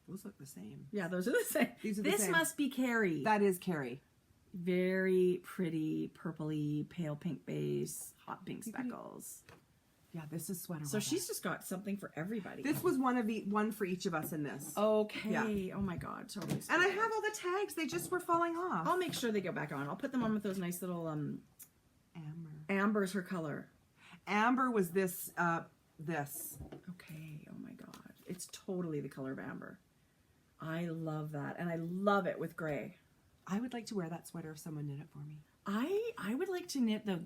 Those look the same. Yeah, those are the same. These are the this same. must be Carrie. That is Carrie. Very pretty, purpley, pale pink base, hot pink speckles. Yeah, this is sweater So weather. she's just got something for everybody. This was one for each of us in this. Okay. Yeah. Oh my God, totally. And I have all the tags. They just were falling off. I'll make sure they go back on. I'll put them on with those nice little Amber. amber's her color. Amber was this. This. Okay. Oh my God, it's totally the color of amber. I love that, and I love it with gray. I would like to wear that sweater if someone knit it for me. I would like to knit the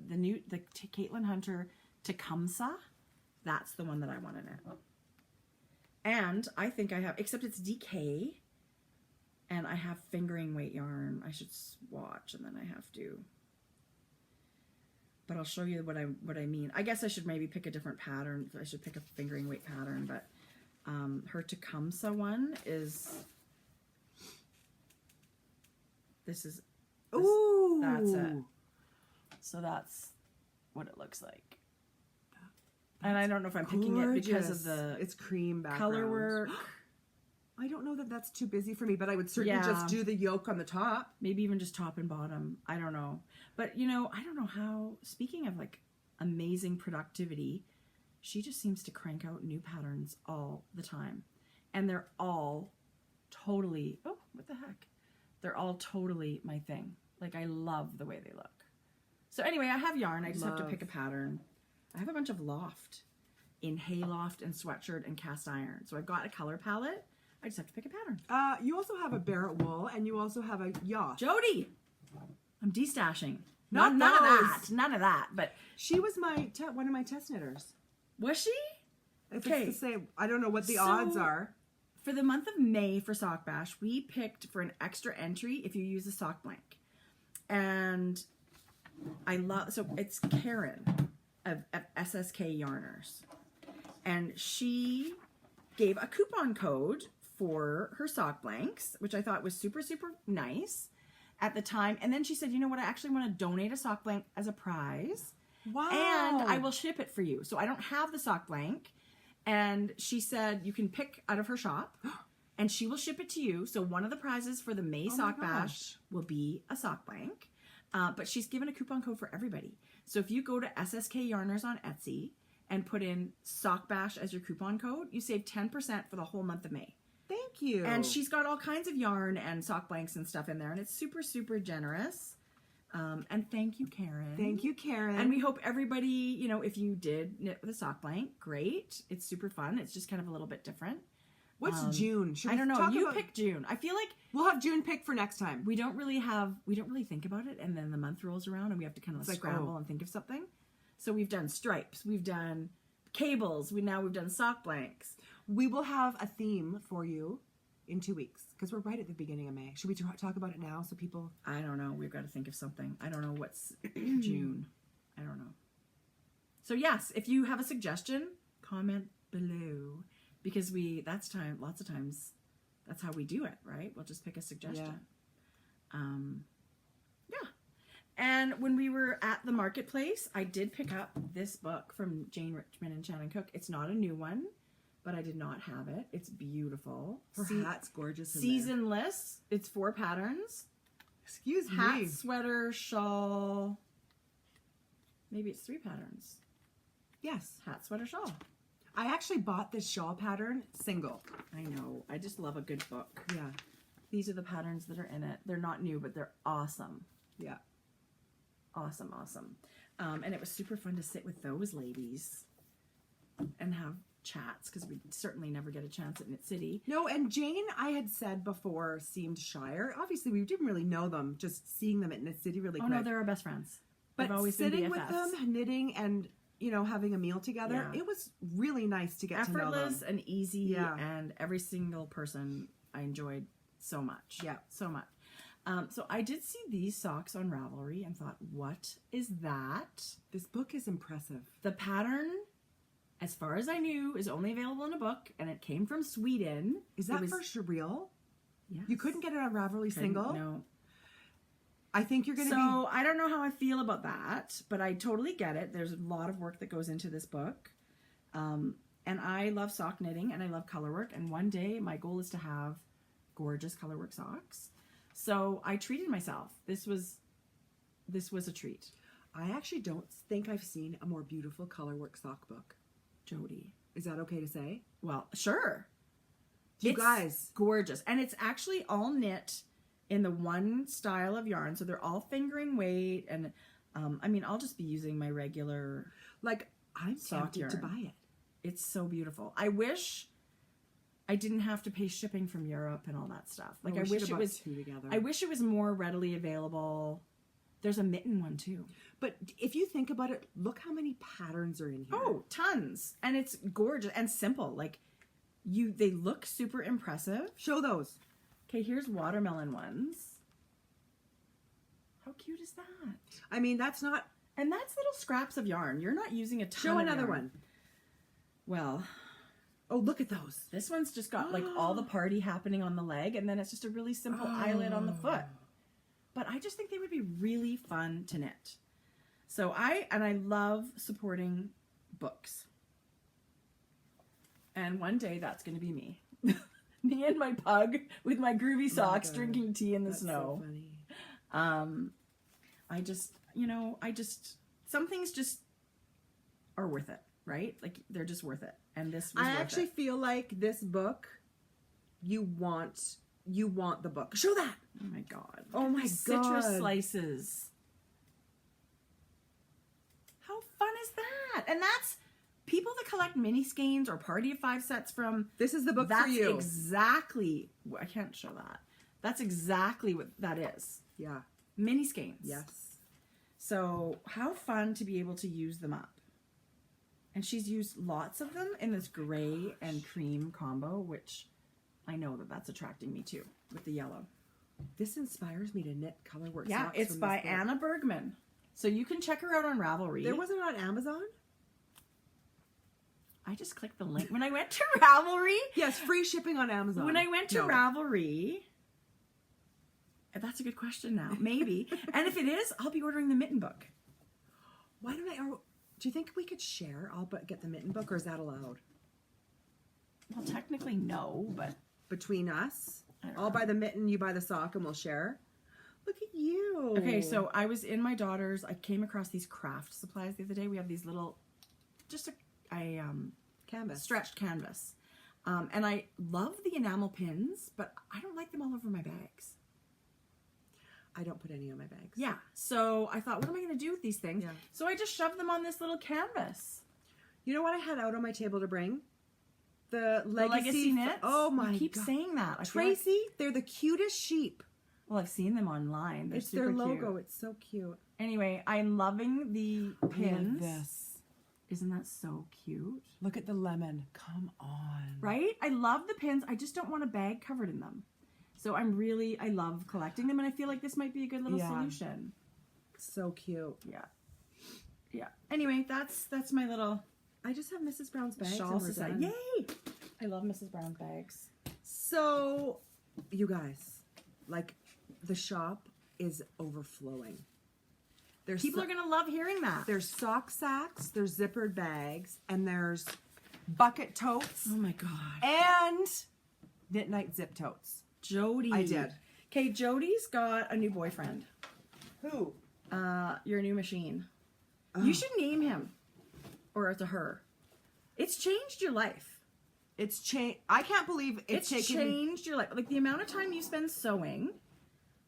Caitlin Hunter Tecumseh. That's the one that I want to knit. And I think I have, except it's DK, and I have fingering weight yarn. I should swatch, and then I have to. But I'll show you what I mean. I guess I should maybe pick a different pattern. I should pick a fingering weight pattern, but her Tecumseh one is. This is. Ooh. That's it. So that's what it looks like. And I don't know if I'm picking it because of the it's cream background. color work. I don't know that that's too busy for me, but I would certainly just do the yoke on the top. Maybe even just top and bottom. I don't know. But, I don't know how, speaking of like amazing productivity, she just seems to crank out new patterns all the time. And they're all totally, oh, what the heck? They're all totally my thing. Like, I love the way they look. So anyway, I have yarn. I just have to pick a pattern. I have a bunch of loft in hayloft and sweatshirt and cast iron. So I've got a color palette. I just have to pick a pattern. You also have a Barrett wool, and you also have a Yoss. Jodi! I'm destashing. Not None of those. that. None of that. But She was one of my test knitters. was she? If Okay. it's the same, I don't know what the odds are. For the month of May for Sock Bash, we picked for an extra entry if you use a sock blank. And I love, so it's Karen of SSK Yarners. And she gave a coupon code for her sock blanks, which I thought was super, super nice at the time. And then she said, you know what, I actually want to donate a sock blank as a prize. Wow. And I will ship it for you. So I don't have the sock blank. And she said you can pick out of her shop and she will ship it to you. So one of the prizes for the May Sock Bash will be a sock blank. But she's given a coupon code for everybody. So if you go to SSK Yarners on Etsy and put in Sock Bash as your coupon code, you save 10% for the whole month of May. Thank you. And she's got all kinds of yarn and sock blanks and stuff in there. And it's super, super generous. And thank you, Karen. Thank you, Karen. And we hope everybody, if you did knit with a sock blank, great. It's super fun. It's just kind of a little bit different. What's June? Should I don't know. You about... pick June. I feel like we'll have June picked for next time. we don't really think about it, and then the month rolls around and we have to kind of scramble and think of something. So we've done stripes, we've done cables, we've done sock blanks. We will have a theme for you in 2 weeks because we're right at the beginning of May. Should we talk about it now so people? I don't know. We've got to think of something. I don't know what's June. I don't know. So yes, if you have a suggestion, comment below. Because lots of times, that's how we do it, right? We'll just pick a suggestion. Yeah. And when we were at the marketplace, I did pick up this book from Jane Richmond and Shannon Cook. It's not a new one, but I did not have it. It's beautiful. Her hat's gorgeous. Seasonless. It's 4 patterns. Excuse me. Hat, sweater, shawl. Maybe it's 3 patterns. Yes. Hat, sweater, shawl. I actually bought this shawl pattern single. I know. I just love a good book. Yeah. These are the patterns that are in it. They're not new, but they're awesome. Yeah. Awesome, awesome. And it was super fun to sit with those ladies and have chats because we certainly never get a chance at Knit City. No, and Jane, I had said before, seemed shyer. Obviously, we didn't really know them, just seeing them at Knit City really quick. Oh, no, they're our best friends. But They've always sitting been with BFFs. them, knitting, and having a meal together, it was really nice to get to know them. Effortless and easy, and every single person I enjoyed so much. Yeah. So much. So I did see these socks on Ravelry and thought, what is that? This book is impressive. The pattern, as far as I knew, is only available in a book, and it came from Sweden. Is that for surreal? Yes. You couldn't get it on Ravelry single? No. I think you're going to So I don't know how I feel about that, but I totally get it. There's a lot of work that goes into this book. And I love sock knitting and I love colorwork. And one day my goal is to have gorgeous colorwork socks. So I treated myself. This was a treat. I actually don't think I've seen a more beautiful colorwork sock book. Jodi. Is that okay to say? Well, sure. You It's guys. gorgeous. And it's actually all knit in the one style of yarn. So they're all fingering weight. And I'll just be using my regular I'm sock tempted to yarn. buy it. It's so beautiful. I wish I didn't have to pay shipping from Europe and all that stuff. I wish it was two together. I wish it was more readily available. There's a mitten one too. But if you think about it, look how many patterns are in here. Oh, tons. And it's gorgeous and simple. They look super impressive. Show those. Okay, here's watermelon ones. How cute is that? That's not... And that's little scraps of yarn. You're not using a ton Show of another yarn. one. Well, oh, look at those. this one's just got all the party happening on the leg, and then it's just a really simple eyelet on the foot. But I just think they would be really fun to knit. So I love supporting books. And one day that's going to be me. Me and my pug with my groovy socks drinking tea in the snow. So funny. Some things just are worth it, right? Like they're just worth it. And this was I worth actually it. feel like this book, you want the book. Show that. Oh my God. Oh my Citrus God. slices. How fun is that? And that's people that collect mini skeins or Party of Five sets from. This is the book That's for you. exactly. I can't show that. That's exactly what that is. Yeah. Mini skeins. Yes. So how fun to be able to use them up. And she's used lots of them in this gray and cream combo, which I know that's attracting me too with the yellow. This inspires me to knit colorwork Yeah, socks it's from by this book. Anna Bergman. So you can check her out on Ravelry. There wasn't on Amazon? I just clicked the link. When I went to Ravelry, Yes, free shipping on Amazon. when I went to No. Ravelry, that's a good question now. Maybe. And if it is, I'll be ordering the mitten book. Why don't I? Do you think we could share? I'll get the mitten book, or is that allowed Well, technically no, but between us? I don't I'll buy the mitten, you buy the sock, and we'll share. Look at you. okay, so I was in my daughter's, I came across these craft supplies the other day. We have these little, just a canvas. stretched canvas. And I love the enamel pins, but I don't like them all over my bags. I don't put any on my bags. Yeah. So I thought, what am I going to do with these things? Yeah. So I just shoved them on this little canvas. You know what I had out on my table to bring? The The Legacy knits. Oh my I keep God. saying that. I feel like- Tracy, they're the cutest sheep. well, I've seen them online. They're It's super their logo. cute. It's so cute. Anyway, I'm loving the pins. This. Isn't that so cute? Look at the lemon. Come on. Right? I love the pins. I just don't want a bag covered in them. So I love collecting them, and I feel like this might be a good little Yeah. solution. So cute. Yeah. Yeah. Anyway, that's my little I just have Mrs. Brown's bags. shawl and we're society. done. Yay! I love Mrs. Brown's bags. So, you guys, like, the shop is overflowing. There's People are going to love hearing that. There's sock sacks, there's zippered bags, and there's bucket totes, Oh my God. and knit night zip totes. Jodi. I did. Okay, Jodi's got a new boyfriend. Who? Your new machine. Oh. You should name him. Or it's a her. It's changed your life. It's changed. I can't believe It's taken. changed your life. Like the amount of time you spend sewing,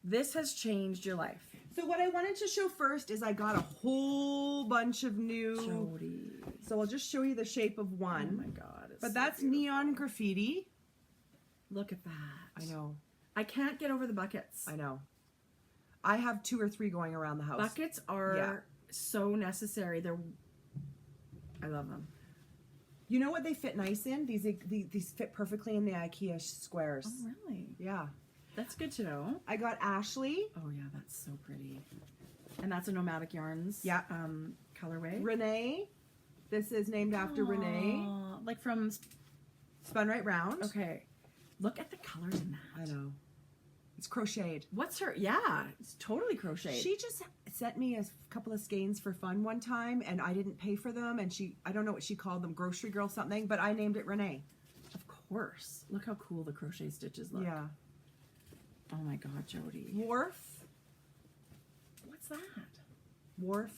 this has changed your life. So what I wanted to show first is I got a whole bunch of new. Jodi. So I'll just show you the shape of Oh one. my God. It's But so that's beautiful. neon graffiti. Look at that. I know. I can't get over the buckets. I know. I have 2 or 3 going around the house. Buckets are Yeah. so necessary. I love them. You know what they fit nice in? These fit perfectly in the IKEA squares. Oh, really? Yeah. That's good to know. I got Ashley, Oh, yeah, that's so pretty. And that's a Nomadic Yarns Yeah. colorway. Renee. This is named after Renee. Aw, like from... Spun right round. Okay. Look at the colors in that. I know. It's crocheted. What's her... Yeah, it's totally crocheted. She just sent me a couple of skeins for fun one time, and I didn't pay for them, and I don't know what she called them, grocery girl something, but I named it Renee. Of course. Look how cool the crochet stitches look. Yeah. Oh my God, Jodi. Wharf. What's that? Wharf.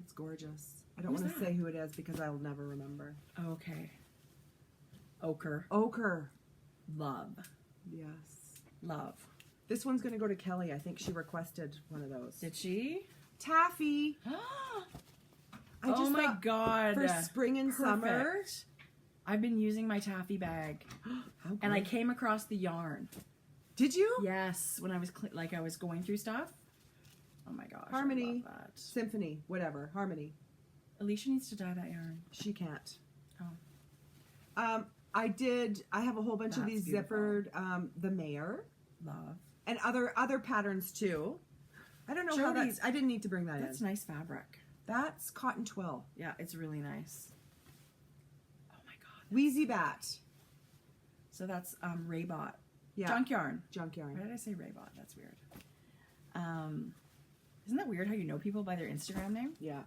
It's gorgeous. I don't Who's want to that? say who it is because I'll never remember. Okay. Ochre. Ochre. Love. Yes. Love. This one's going to go to Kelly. I think she requested one of those. Did she? Taffy. I Oh my thought God. for spring and summer. Perfect. I've been using my taffy bag, How and I good. came across the yarn. Did you? Yes, when I was I was going through stuff. Oh my gosh, Harmony. I love that. Symphony. Whatever. Harmony. Alicia needs to dye that yarn. She can't. Oh, I have a whole bunch of That's these beautiful. zippered, the Mayor, love. and other patterns too. I don't know how Jodi, that's. I didn't need to bring that That's in. nice fabric. That's cotton twill. Yeah, it's really nice. Oh my God. Wheezy Bat. So that's Raybot. Yeah. Junk yarn. Junk yarn. Why did I say Raybot? That's weird. Isn't that weird how you know people by their Instagram name? Yeah.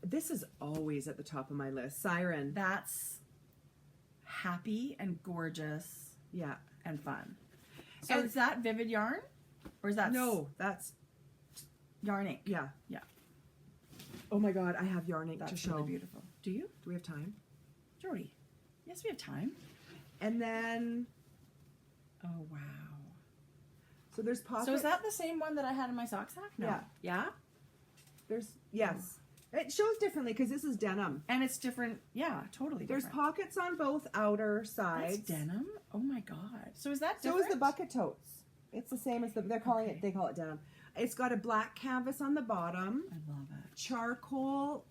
This is always at the top of my list. Siren. That's happy and gorgeous Yeah. and fun. So And- is that Vivid Yarn? Or is that No, that's Yarn Ink? yeah. Yeah. Oh my God, I have yarn ink to That's show. really beautiful. Do you? Do we have time? Jodi? Yes, we have time. And then, Oh, wow. so there's pockets. So is that the same one that I had in my sock sack? No. Yeah. Yeah? There's, yes. It shows differently because this is denim. And it's different. Yeah, totally There's different. pockets on both outer sides. That's denim? Oh my God. So is that So different? is the bucket totes. It's the same as they call it denim. It's got a black canvas on the bottom, I love it. charcoal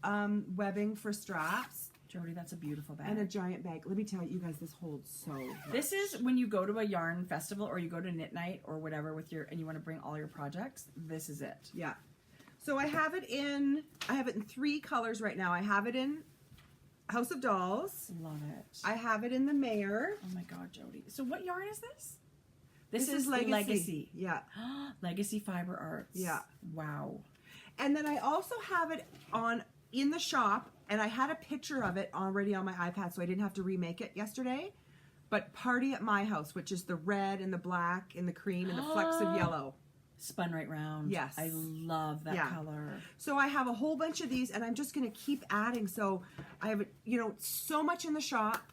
webbing for straps, Jodi, that's a beautiful bag. and a giant bag. Let me tell you guys, this holds so much. This is when you go to a yarn festival or you go to knit night or whatever and you want to bring all your projects, this is it. Yeah. So I have it in 3 colors right now. I have it in House of Dolls. Love it. I have it in the Mayor. Oh my God, Jodi. So what yarn is this? This is is Legacy. Yeah. Legacy Fiber Arts. Yeah. Wow. And then I also have it in the shop, and I had a picture of it already on my iPad, so I didn't have to remake it yesterday. But Party at My House, which is the red and the black and the cream and the flecks of yellow. Spun right round. Yes. I love that Yeah. color. So I have a whole bunch of these, and I'm just going to keep adding. So I have, so much in the shop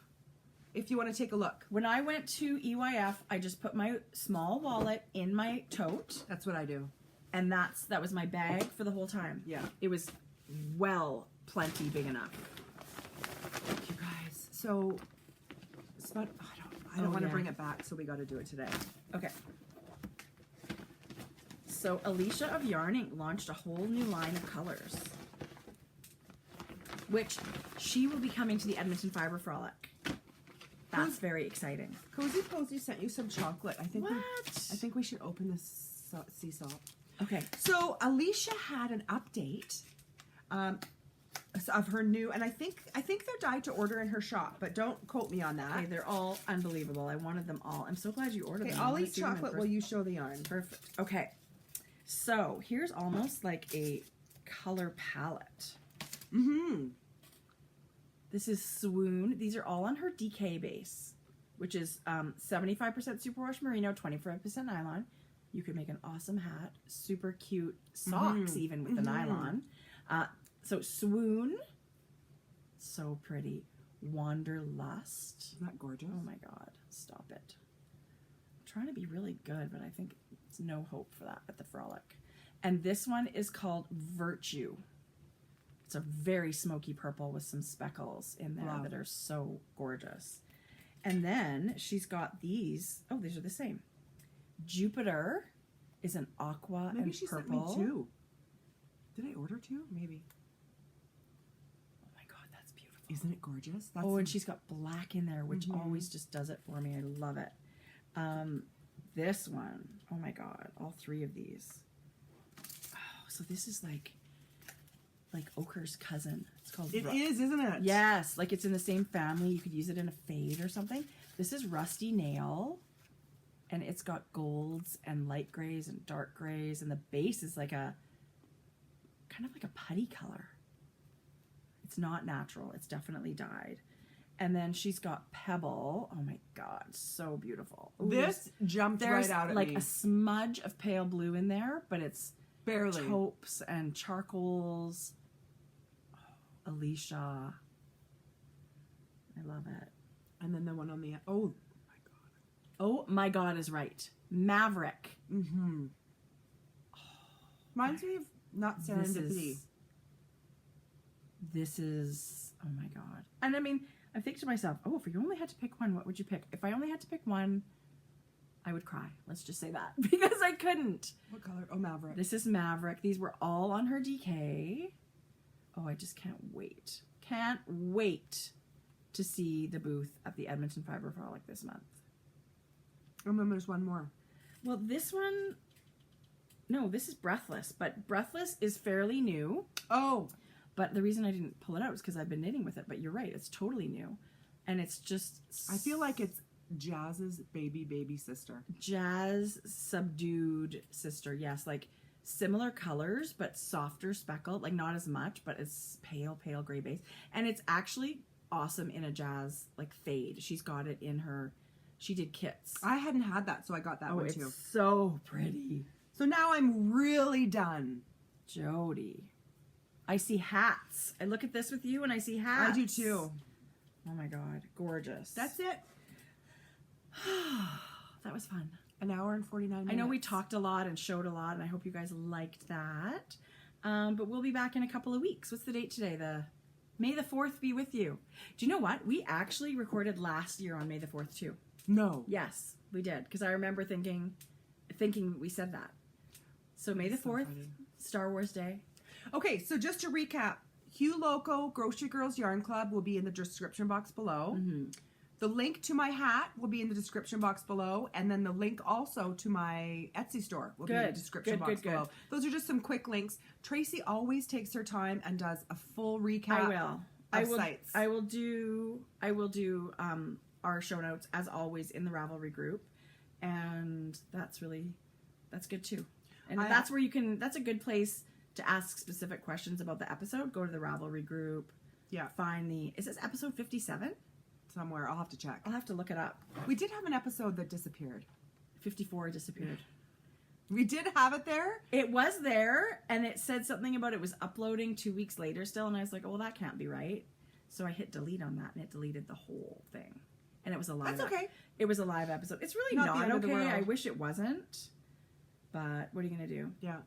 if you want to take a look. When I went to EYF, I just put my small wallet in my tote, That's what I do. and that was my bag for the whole time. Yeah. It was plenty big enough. You guys. So, I don't want to yeah. bring it back, so we got to do it today. Okay. So Alicia of Yarn Ink launched a whole new line of colors, which she will be coming to the Edmonton Fiber Frolic. That's very exciting. Cozy Posy sent you some chocolate. I think What? we should open this sea salt. Okay. So Alicia had an update of her new, and I think they're dyed to order in her shop, but don't quote me on that. Okay, they're all unbelievable. I wanted them all. I'm so glad you ordered Okay, them. I I'll wanna eat see them in chocolate person. while you show the yarn. Perfect. Okay. So here's almost like a color palette. Mm-hmm. This is Swoon. These are all on her DK base, which is 75% superwash merino, 25% nylon. You could make an awesome hat. Super cute socks even with the nylon. So Swoon. So pretty. Wanderlust. Isn't that gorgeous? Oh my God. Stop it. I'm trying to be really good, but I think it's no hope for that at the Frolic. And this one is called Virtue. It's a very smoky purple with some speckles in there that are so gorgeous. And then she's got these. Oh, these are the same. Jupiter is an aqua Maybe and she purple. sent me 2. Did I order 2? Maybe. Oh my God, that's beautiful. Isn't it gorgeous? That's Oh, and she's got black in there, which always just does it for me. I love it. This one, oh my God, all 3 of these. Oh, so this is like ochre's cousin. It's called. It is, isn't it? Yes, like it's in the same family. You could use it in a fade or something. This is Rusty Nail, and it's got golds and light grays and dark grays, and the base is like a kind of like a putty color. It's not natural. It's definitely dyed. And then she's got Pebble. Oh my God, so beautiful. Ooh, This jumped there's right out at like me. a smudge of pale blue in there, but it's Barely. taupes and charcoals. Oh, Alicia. I love it. And then the one on the oh my God. Oh my God is right. Maverick. Mm-hmm. Reminds me of Not Serendipity. This is, oh my God. And I mean, I think to myself, oh, if you only had to pick one, what would you pick? If I only had to pick one, I would cry. Let's just say that. Because I couldn't. What color? Oh, Maverick. This is Maverick. These were all on her DK. Oh, I just can't wait. Can't wait to see the booth at the Edmonton Fiber Frolic this month. And then there's one more. Well, this one, no, this is Breathless, but Breathless is fairly new. Oh. But the reason I didn't pull it out is because I've been knitting with it, but you're right, it's totally new. And it's just... I feel like it's Jazz's baby sister. Jazz subdued sister, yes, like similar colors, but softer speckled, like not as much, but it's pale gray base. And it's actually awesome in a jazz like fade. She's got it in her. She did kits. I hadn't had that, so I got that one it's too. so pretty. So now I'm really done. Jodi. I see hats. I look at this with you and I see hats. I do too. Oh my God. Gorgeous. That's it. That was fun. An hour and 49 minutes. I know we talked a lot and showed a lot, and I hope you guys liked that. But we'll be back in a couple of weeks. What's the date today? May the 4th be with you. Do you know what? We actually recorded last year on May the 4th too. No. Yes, we did. Because I remember thinking we said that. So May the 4th, Star Wars Day. Okay, so just to recap, Hugh Loco Grocery Girls Yarn Club will be in the description box below. Mm-hmm. The link to my hat will be in the description box below, and then the link also to my Etsy store will be in the description box below. Those are just some quick links. Tracie always takes her time and does a full recap of sites. I will do our show notes as always in the Ravelry group, and that's good too. And that's where that's a good place to ask specific questions about the episode. Go to the Ravelry group. Yeah. Is this episode 57? Somewhere. I'll have to check. I'll have to look it up. We did have an episode that disappeared. 54 disappeared. We did have it there? It was there, and it said something about it was uploading 2 weeks later still, and I was like, oh, well, that can't be right. So I hit delete on that, and it deleted the whole thing. And it was a live. That's okay. It was a live episode. It's really Not the end not of the okay. world. I wish it wasn't. But what are you going to do? Yeah.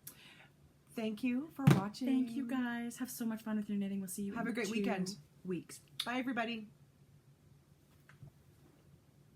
Thank you for watching. Thank you, guys. Have so much fun with your knitting. We'll see you Have a great weekend. Weeks. Bye, everybody.